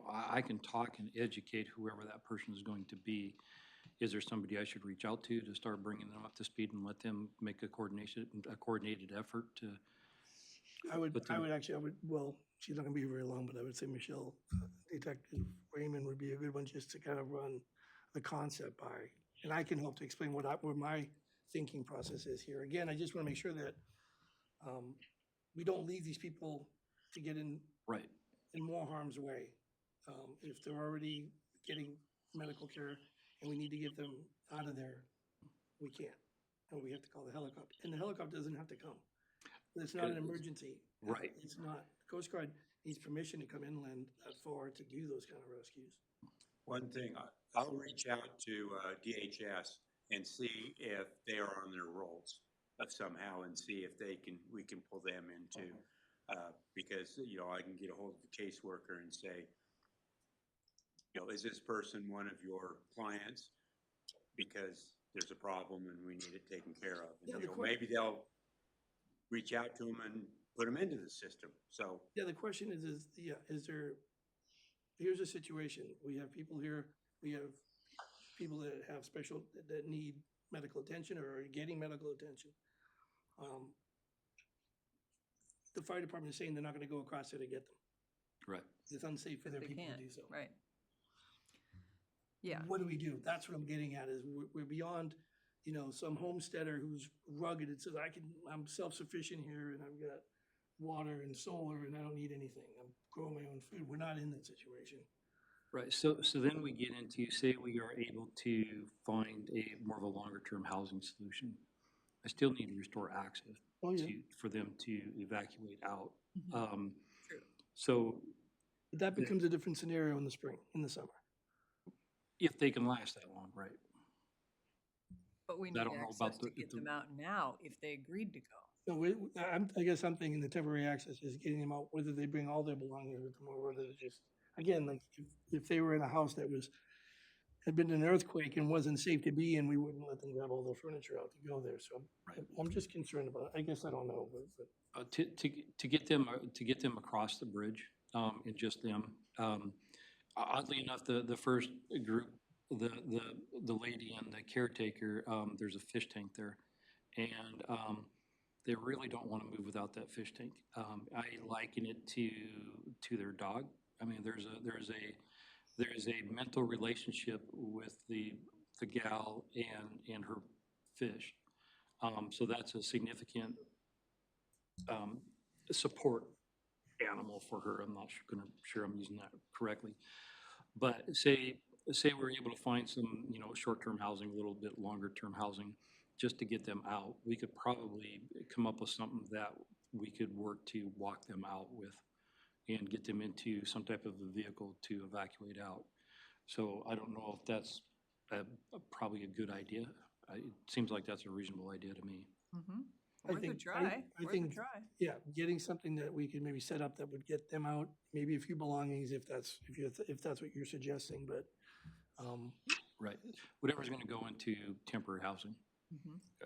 I can talk and educate whoever that person is going to be. Is there somebody I should reach out to start bringing them up to speed and let them make a coordinated effort to? Well, she's not gonna be very long, but I would say Michelle, Detective Raymond would be a good one just to kind of run the concept by. And I can help to explain what my thinking process is here. Again, I just wanna make sure that we don't leave these people to get in Right. in more harm's way. If they're already getting medical care and we need to get them out of there, we can't. And we have to call the helicopter. And the helicopter doesn't have to come. It's not an emergency. Right. It's not. Coast Guard needs permission to come inland that far to do those kind of rescues. One thing, I'll reach out to DHS and see if they are on their rolls somehow, and see if we can pull them into, because, I can get a hold of the caseworker and say, is this person one of your clients? Because there's a problem and we need it taken care of. And, maybe they'll reach out to them and put them into the system. So yeah, the question is there, here's a situation. We have people here, we have people that have that need medical attention or are getting medical attention. The fire department is saying they're not gonna go across there to get them. Right. It's unsafe for their They people to can't, do so. right. Yeah. What do we do? That's what I'm getting at, is we're beyond, some homesteader who's rugged and says, I'm self-sufficient here and I've got water and solar and I don't need anything. I'm growing my own food. We're not in that situation. Right. So then we get into, say we are able to find more of a longer term housing solution. I still need to restore access Oh, yeah. for them to evacuate out. True. So But that becomes a different scenario in the spring, in the summer. if they can last that long, right? But we I need don't know access about to get them out now if they agreed to go. No, I guess I'm thinking the temporary access is getting them out, whether they bring all their belongings with them or whether it's just, again, like if they were in a house that had been in an earthquake and wasn't safe to be in, we wouldn't let them grab all their furniture out to go there. So I'm just concerned about, I guess I don't know, but To get them across the bridge, and just them. Oddly enough, the first group, the lady and the caretaker, there's a fish tank there, and they really don't want to move without that fish tank. I liken it to their dog. I mean, there's a mental relationship with the gal and her fish. So that's a significant support animal for her. I'm not sure I'm using that correctly. But say we're able to find some, short-term housing, a little bit longer-term housing, just to get them out, we could probably come up with something that we could work to walk them out with and get them into some type of a vehicle to evacuate out. So I don't know if that's probably a good idea. It seems like that's a reasonable idea to me. Worth a try. Worth a try. yeah, getting something that we could maybe set up that would get them out, maybe a few belongings if that's what you're suggesting, but, Right. Whatever's going to go into temporary housing,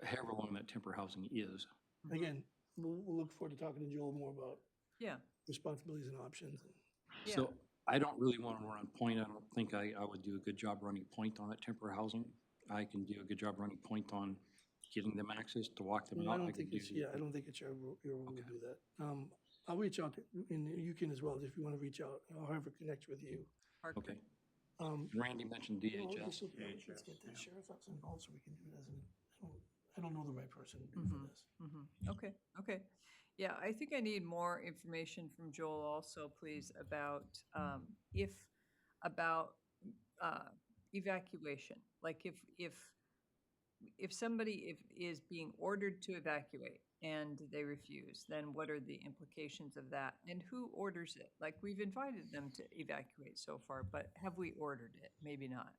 however long that temporary housing is. again, we'll look forward to talking to Joel more about Yeah. responsibilities and options. Yeah. So I don't really want to run point. I don't think I would do a good job running point on that temporary housing. I can do a good job running point on getting them access to walk them No, I out. don't think it's your role to do that. I'll reach out, and you can as well, if you want to reach out, I'll have her connect with you. Okay. Um, Randy mentioned well, DHS. Let's get the sheriff's office involved so we can do it I don't know the right person to do for this. Okay. Yeah, I think I need more information from Joel also, please, about evacuation. Like if somebody is being ordered to evacuate and they refuse, then what are the implications of that? And who orders it? Like, we've invited them to evacuate so far, but have we ordered it? Maybe not.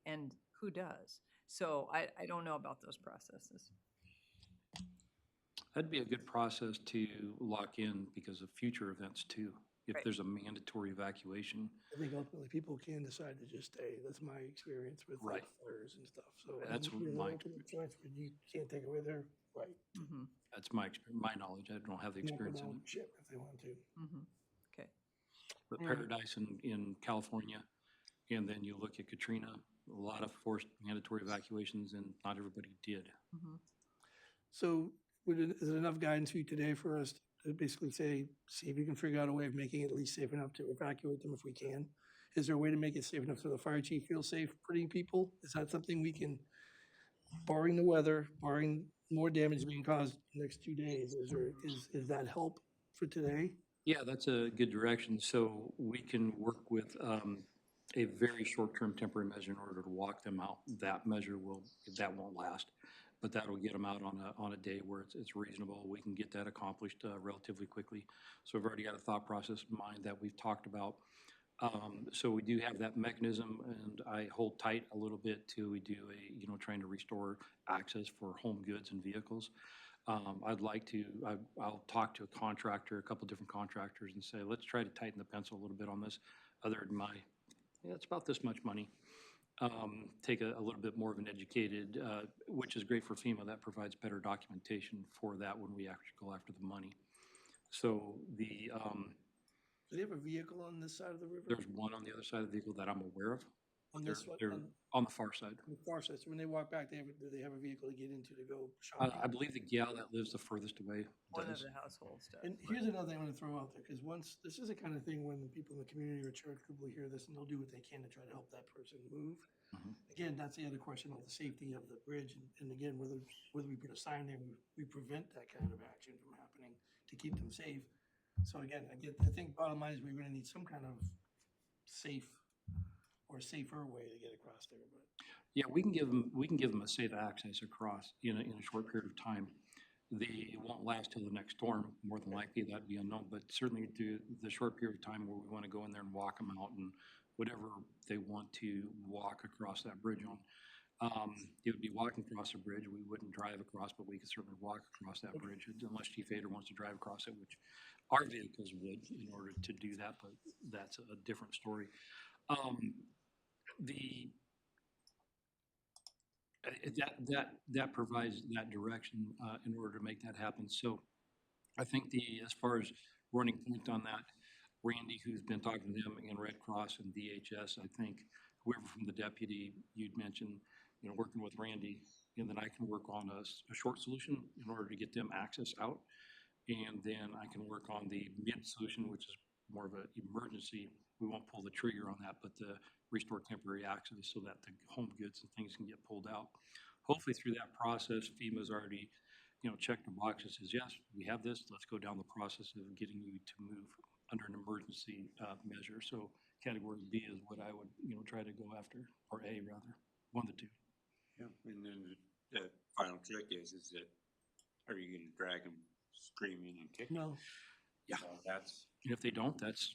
And who does? So I don't know about those processes. That'd be a good process to lock in because of future events too. If Right. there's a mandatory evacuation, I think ultimately people can decide to just stay. That's my experience with Right. fires and stuff. So That's you know, my- ultimate choice, but you can't take away their right. that's my knowledge. I don't have the Knock experience them in down, it. ship if they want to. Okay. But Right. Paradise in California, and then you look at Katrina, a lot of forced mandatory evacuations, and not everybody did. So is it enough guidance for you today for us to basically see if you can figure out a way of making it at least safe enough to evacuate them if we can? Is there a way to make it safe enough so the fire chief feels safe putting people? Is that something we can, barring the weather, barring more damage being caused in the next 2 days, is that help for today? Yeah, that's a good direction. So we can work with a very short-term temporary measure in order to walk them out. That measure won't last, but that'll get them out on a day where it's reasonable. We can get that accomplished relatively quickly. So I've already got a thought process in mind that we've talked about. So we do have that mechanism, and I hold tight a little bit till we do trying to restore access for home goods and vehicles. I'll talk to a couple different contractors and say, let's try to tighten the pencil a little bit on this. Other than it's about this much money. Take a little bit more of an educated, which is great for FEMA. That provides better documentation for that when we actually go after the money. So Do they have a vehicle on this side of the river? there's one on the other side of the vehicle that I'm aware of. On this one? They're on the far side. On the far side. So when they walk back, do they have a vehicle to get into to go shopping? I believe the gal that lives the furthest away One of does. the households does. And here's another thing I want to throw out there, because this is the kind of thing when the people in the community or church group will hear this and they'll do what they can to try to help that person move. Again, that's the other question of the safety of the bridge. And again, whether we put a sign there, we prevent that kind of action from happening to keep them safe. So again, I think bottom line is we're going to need some kind of safe or a safer way to get across there, but. Yeah, we can give them a safe access across in a short period of time. It won't last till the next storm, more than likely, that'd be unknown, but certainly to the short period of time where we want to go in there and walk them out and whatever they want to walk across that bridge on. It would be walking across a bridge. We wouldn't drive across, but we could certainly walk across that bridge unless Chief Ader wants to drive across it, which our vehicles would in order to do that, but that's a different story. That provides that direction in order to make that happen. So I think as far as running point on that, Randy, who's been talking to them and Red Cross and DHS, I think whoever from the deputy you'd mentioned, working with Randy, and then I can work on a short solution in order to get them access out. And then I can work on the mid solution, which is more of an emergency. We won't pull the trigger on that, but the restore temporary access so that the home goods and things can get pulled out. Hopefully through that process, FEMA's already, checked the box and says, yes, we have this. Let's go down the process of getting you to move under an emergency measure. So category B is what I would, try to go after, or A rather, one of the two. Yeah, and then the final trick is that, are you gonna drag them screaming and kicking? No. Yeah. So that's, And if they don't, that's,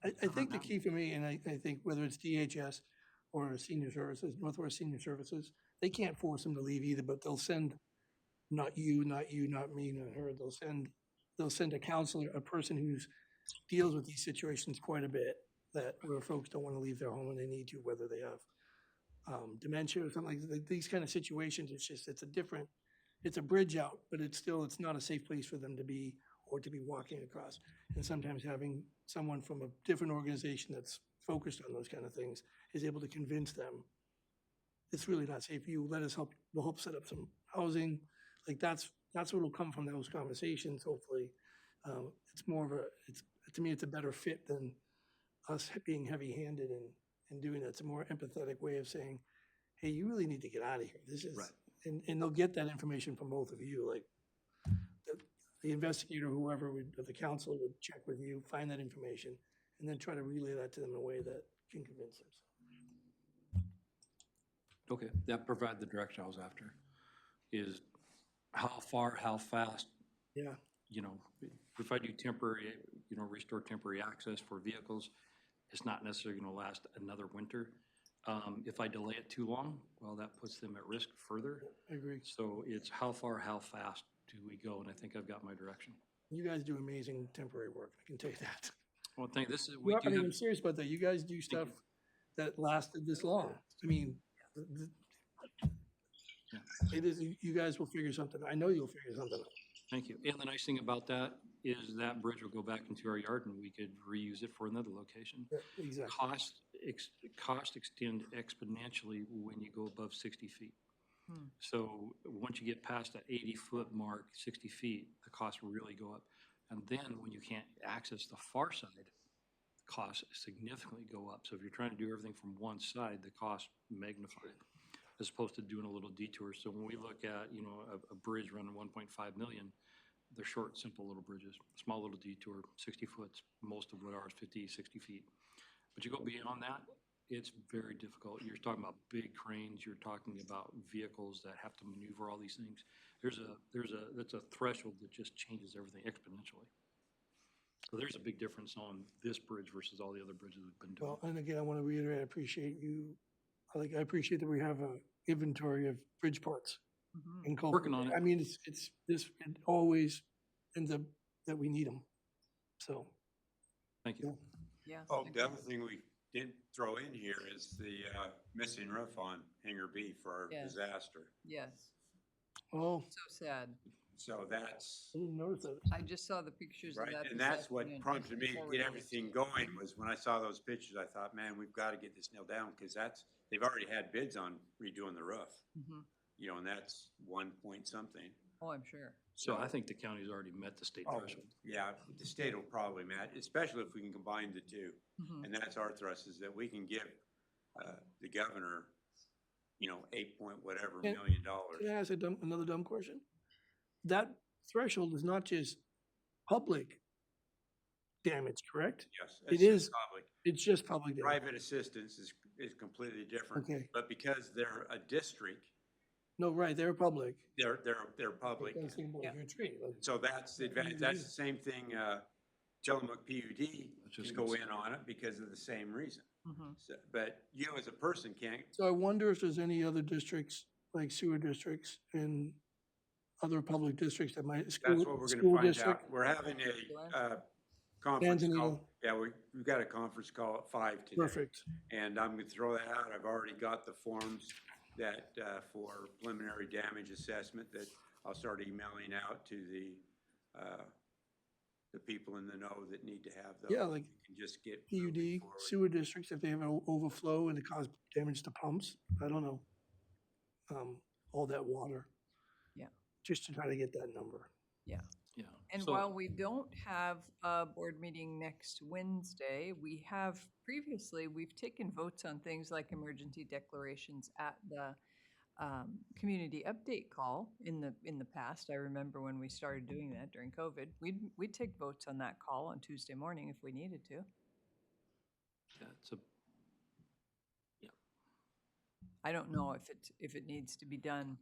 I think the key for me, and I think whether it's DHS or Senior Services, Northwest Senior Services, they can't force them to leave either, but they'll send, not you, not me, not her, they'll send a counselor, a person who's deals with these situations quite a bit, where folks don't want to leave their home and they need to, whether they have dementia or something like these kind of situations. It's a bridge out, but it's not a safe place for them to be or to be walking across. And sometimes having someone from a different organization that's focused on those kind of things is able to convince them it's really not safe. We'll help set up some housing. Like that's what will come from those conversations, hopefully. To me, it's a better fit than us being heavy-handed and doing that. It's a more empathetic way of saying, hey, you really need to get out of here. This is, right. And they'll get that information from both of you. Like the investigator, the counselor would check with you, find that information, and then try to relay that to them in a way that can convince them. okay, that provided the direction I was after, is how far, how fast, Yeah. if I do temporary, restore temporary access for vehicles, it's not necessarily going to last another winter. If I delay it too long, well, that puts them at risk further. I agree. So it's how far, how fast do we go? And I think I've got my direction. You guys do amazing temporary work. I can tell you that. Well, I'm serious about that. You guys do stuff that lasted this long. I mean, it is. You guys will figure something. I know you'll figure something out. Thank you. And the nice thing about that is that bridge will go back into our yard and we could reuse it for another location. Yeah, exactly. Cost extend exponentially when you go above 60 feet. So once you get past that 80-foot mark, 60 feet, the costs really go up. And then when you can't access the far side, the costs significantly go up. So if you're trying to do everything from one side, the cost magnified, as opposed to doing a little detour. So when we look at, a bridge running 1.5 million, they're short, simple little bridges, small little detour, 60 foot, most of what ours 50, 60 feet. But you go beyond that, it's very difficult. You're talking about big cranes, you're talking about vehicles that have to maneuver all these things. That's a threshold that just changes everything exponentially. So there's a big difference on this bridge versus all the other bridges we've been doing. Well, and again, I want to reiterate, I appreciate you. I appreciate that we have an inventory of bridge parts. And working on it. I mean, it always ends up that we need them. So. Thank you. Yeah. oh, the other thing we didn't throw in here is the missing roof on Hangar B for our Yes. disaster. Yes. Oh, So sad. So that's, I didn't notice that. I just saw the pictures of right, that. and this that's what afternoon. prompted me to Forward get it. everything going, was when I saw those pictures, I thought, man, we've got to get this nailed down, because they've already had bids on redoing the roof, Mhm. and that's 1 point something. Oh, I'm sure. So I think the county's already met the state threshold. Yeah, the state will probably match, especially if we can combine the two. Mhm. And that's our thrust, is that we can give the governor, 8 point whatever And- million Can I dollars. ask another dumb question? That threshold is not just public damage, correct? Yes. It it's is public. It's just public damage. Private assistance is is completely different. Okay. But because they're a district, No, right, they're public. they're public. Like, same board, Yeah. you're a tree, like, So that's the advantage. That's the same thing, Tillamook PUD just can go gonna in on it because of the same reason. Mhm. So, but you as a person can't, So I wonder if there's any other districts, like sewer districts and other public districts that might, that's school, what we're school gonna find district. out. We're having a, conference Antonino. call. Yeah, we've got a conference call at 5 today. Perfect. And I'm gonna throw that out. I've already got the forms that, for preliminary damage assessment that I'll start emailing out to the people in the know that need to have those. Yeah, like You can just get moving PUD, forward. sewer districts, if they have an overflow and it causes damage to pumps, I don't know. All that water. Yeah. Just to try to get that number. Yeah. And So- while we don't have a board meeting next Wednesday, we've taken votes on things like emergency declarations at the community update call in the past. I remember when we started doing that during COVID, we'd take votes on that call on Tuesday morning if we needed to. That's a, I don't know if it needs to be done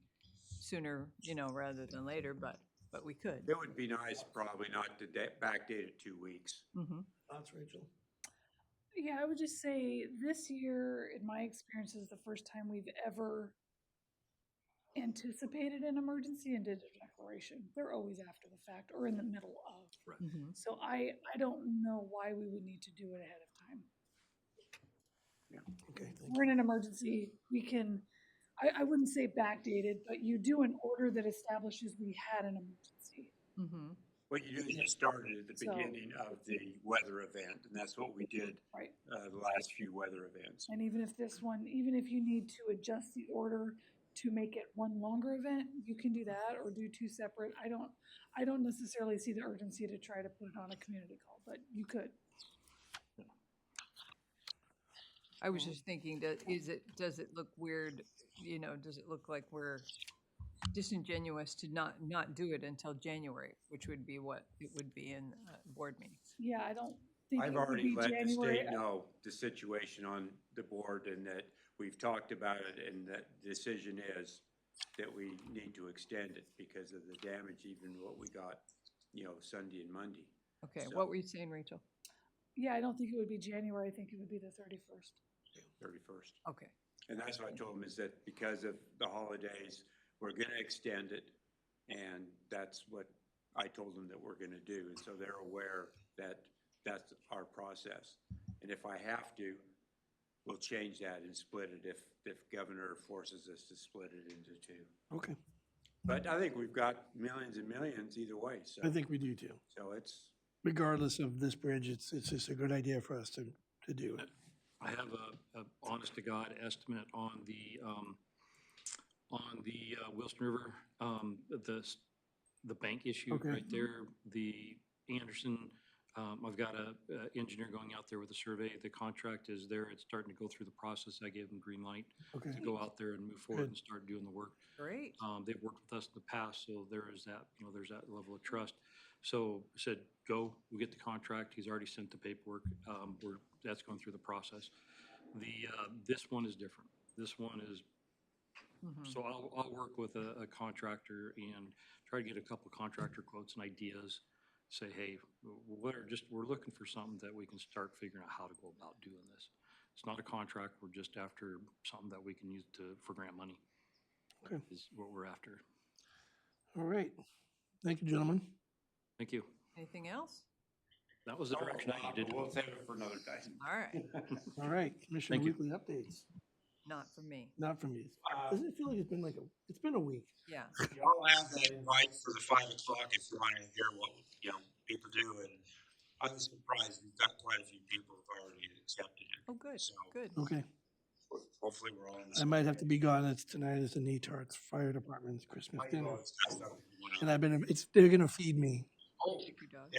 sooner, rather than later, but we could. It would be nice probably not to backdate it 2 weeks. Mhm. Thoughts, Rachel? Yeah, I would just say this year, in my experience, is the first time we've ever anticipated an emergency and did a declaration. They're always after the fact or in the middle of. Mhm. So I don't know why we would need to do it ahead of time. Okay, thank you. We're in an emergency, we can, I wouldn't say backdated, but you do an order that establishes we had an emergency. Mhm. What you do is you started at the So- beginning of the weather event, and that's what we did Right. the last few weather events. And even if this one, even if you need to adjust the order to make it one longer event, you can do that or do two separate. I don't necessarily see the urgency to try to put it on a community call, but you could. I was just thinking, does it look weird, does it look like we're disingenuous to not do it until January, which would be what it would be in board meetings? Yeah, I don't think it I've would already be let the January. state know the situation on the board and that we've talked about it and that the decision is that we need to extend it because of the damage, even what we got, Sunday and Monday, Okay, So- what were you saying, Rachel? Yeah, I don't think it would be January. I think it would be the 31st. 31st. Okay, And that's what I told them is that because of the holidays, we're gonna extend it. And that's what I told them that we're gonna do. And so they're aware that that's our process. And if I have to, we'll change that and split it if governor forces us to split it into two. Okay, But I think we've got millions and millions either way, so, I think we do too. so it's, Regardless of this bridge, it's just a good idea for us to do it. I have a honest to God estimate on the Wilson River, the bank issue Okay. right there, the Anderson, I've got a engineer going out there with a survey. The contract is there. It's starting to go through the process. I gave them green light Okay, to go out there and move forward Good. and start doing the work. great. They've worked with us in the past, so there is that, there's that level of trust. So I said, go, we'll get the contract. He's already sent the paperwork. That's going through the process. This one is different. This one is, Mhm. so I'll work with a contractor and try to get a couple contractor quotes and ideas. Say, hey, we're looking for something that we can start figuring out how to go about doing this. It's not a contract. We're just after something that we can use for grant money. Okay. Is what we're after. all right. Thank you, gentlemen. Thank you. Anything else? That was the direction I needed. we'll save it for another time. All right, All right, Commissioner Thank you. Weekly updates, not from me. not from you. Doesn't it feel like it's been a week? Yeah, Y'all have that invite for the 5 o'clock if you want to hear what, people do. And I was surprised, we've got quite a few people who've already accepted it. oh, good, So- good. Okay, Hopefully we're all in the I might have to be gone. It's tonight is the Netarts Fire Department's Christmas dinner. And they're gonna feed me. Take your dog.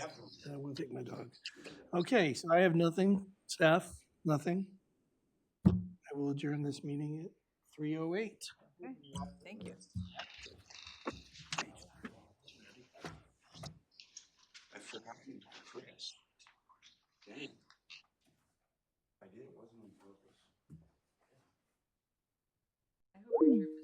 I will take my dog. Okay, so I have nothing. Staff, nothing. I will adjourn this meeting at 3:08. Okay, thank you. I forgot Chris. Dang. I did, it wasn't on purpose. hope our trip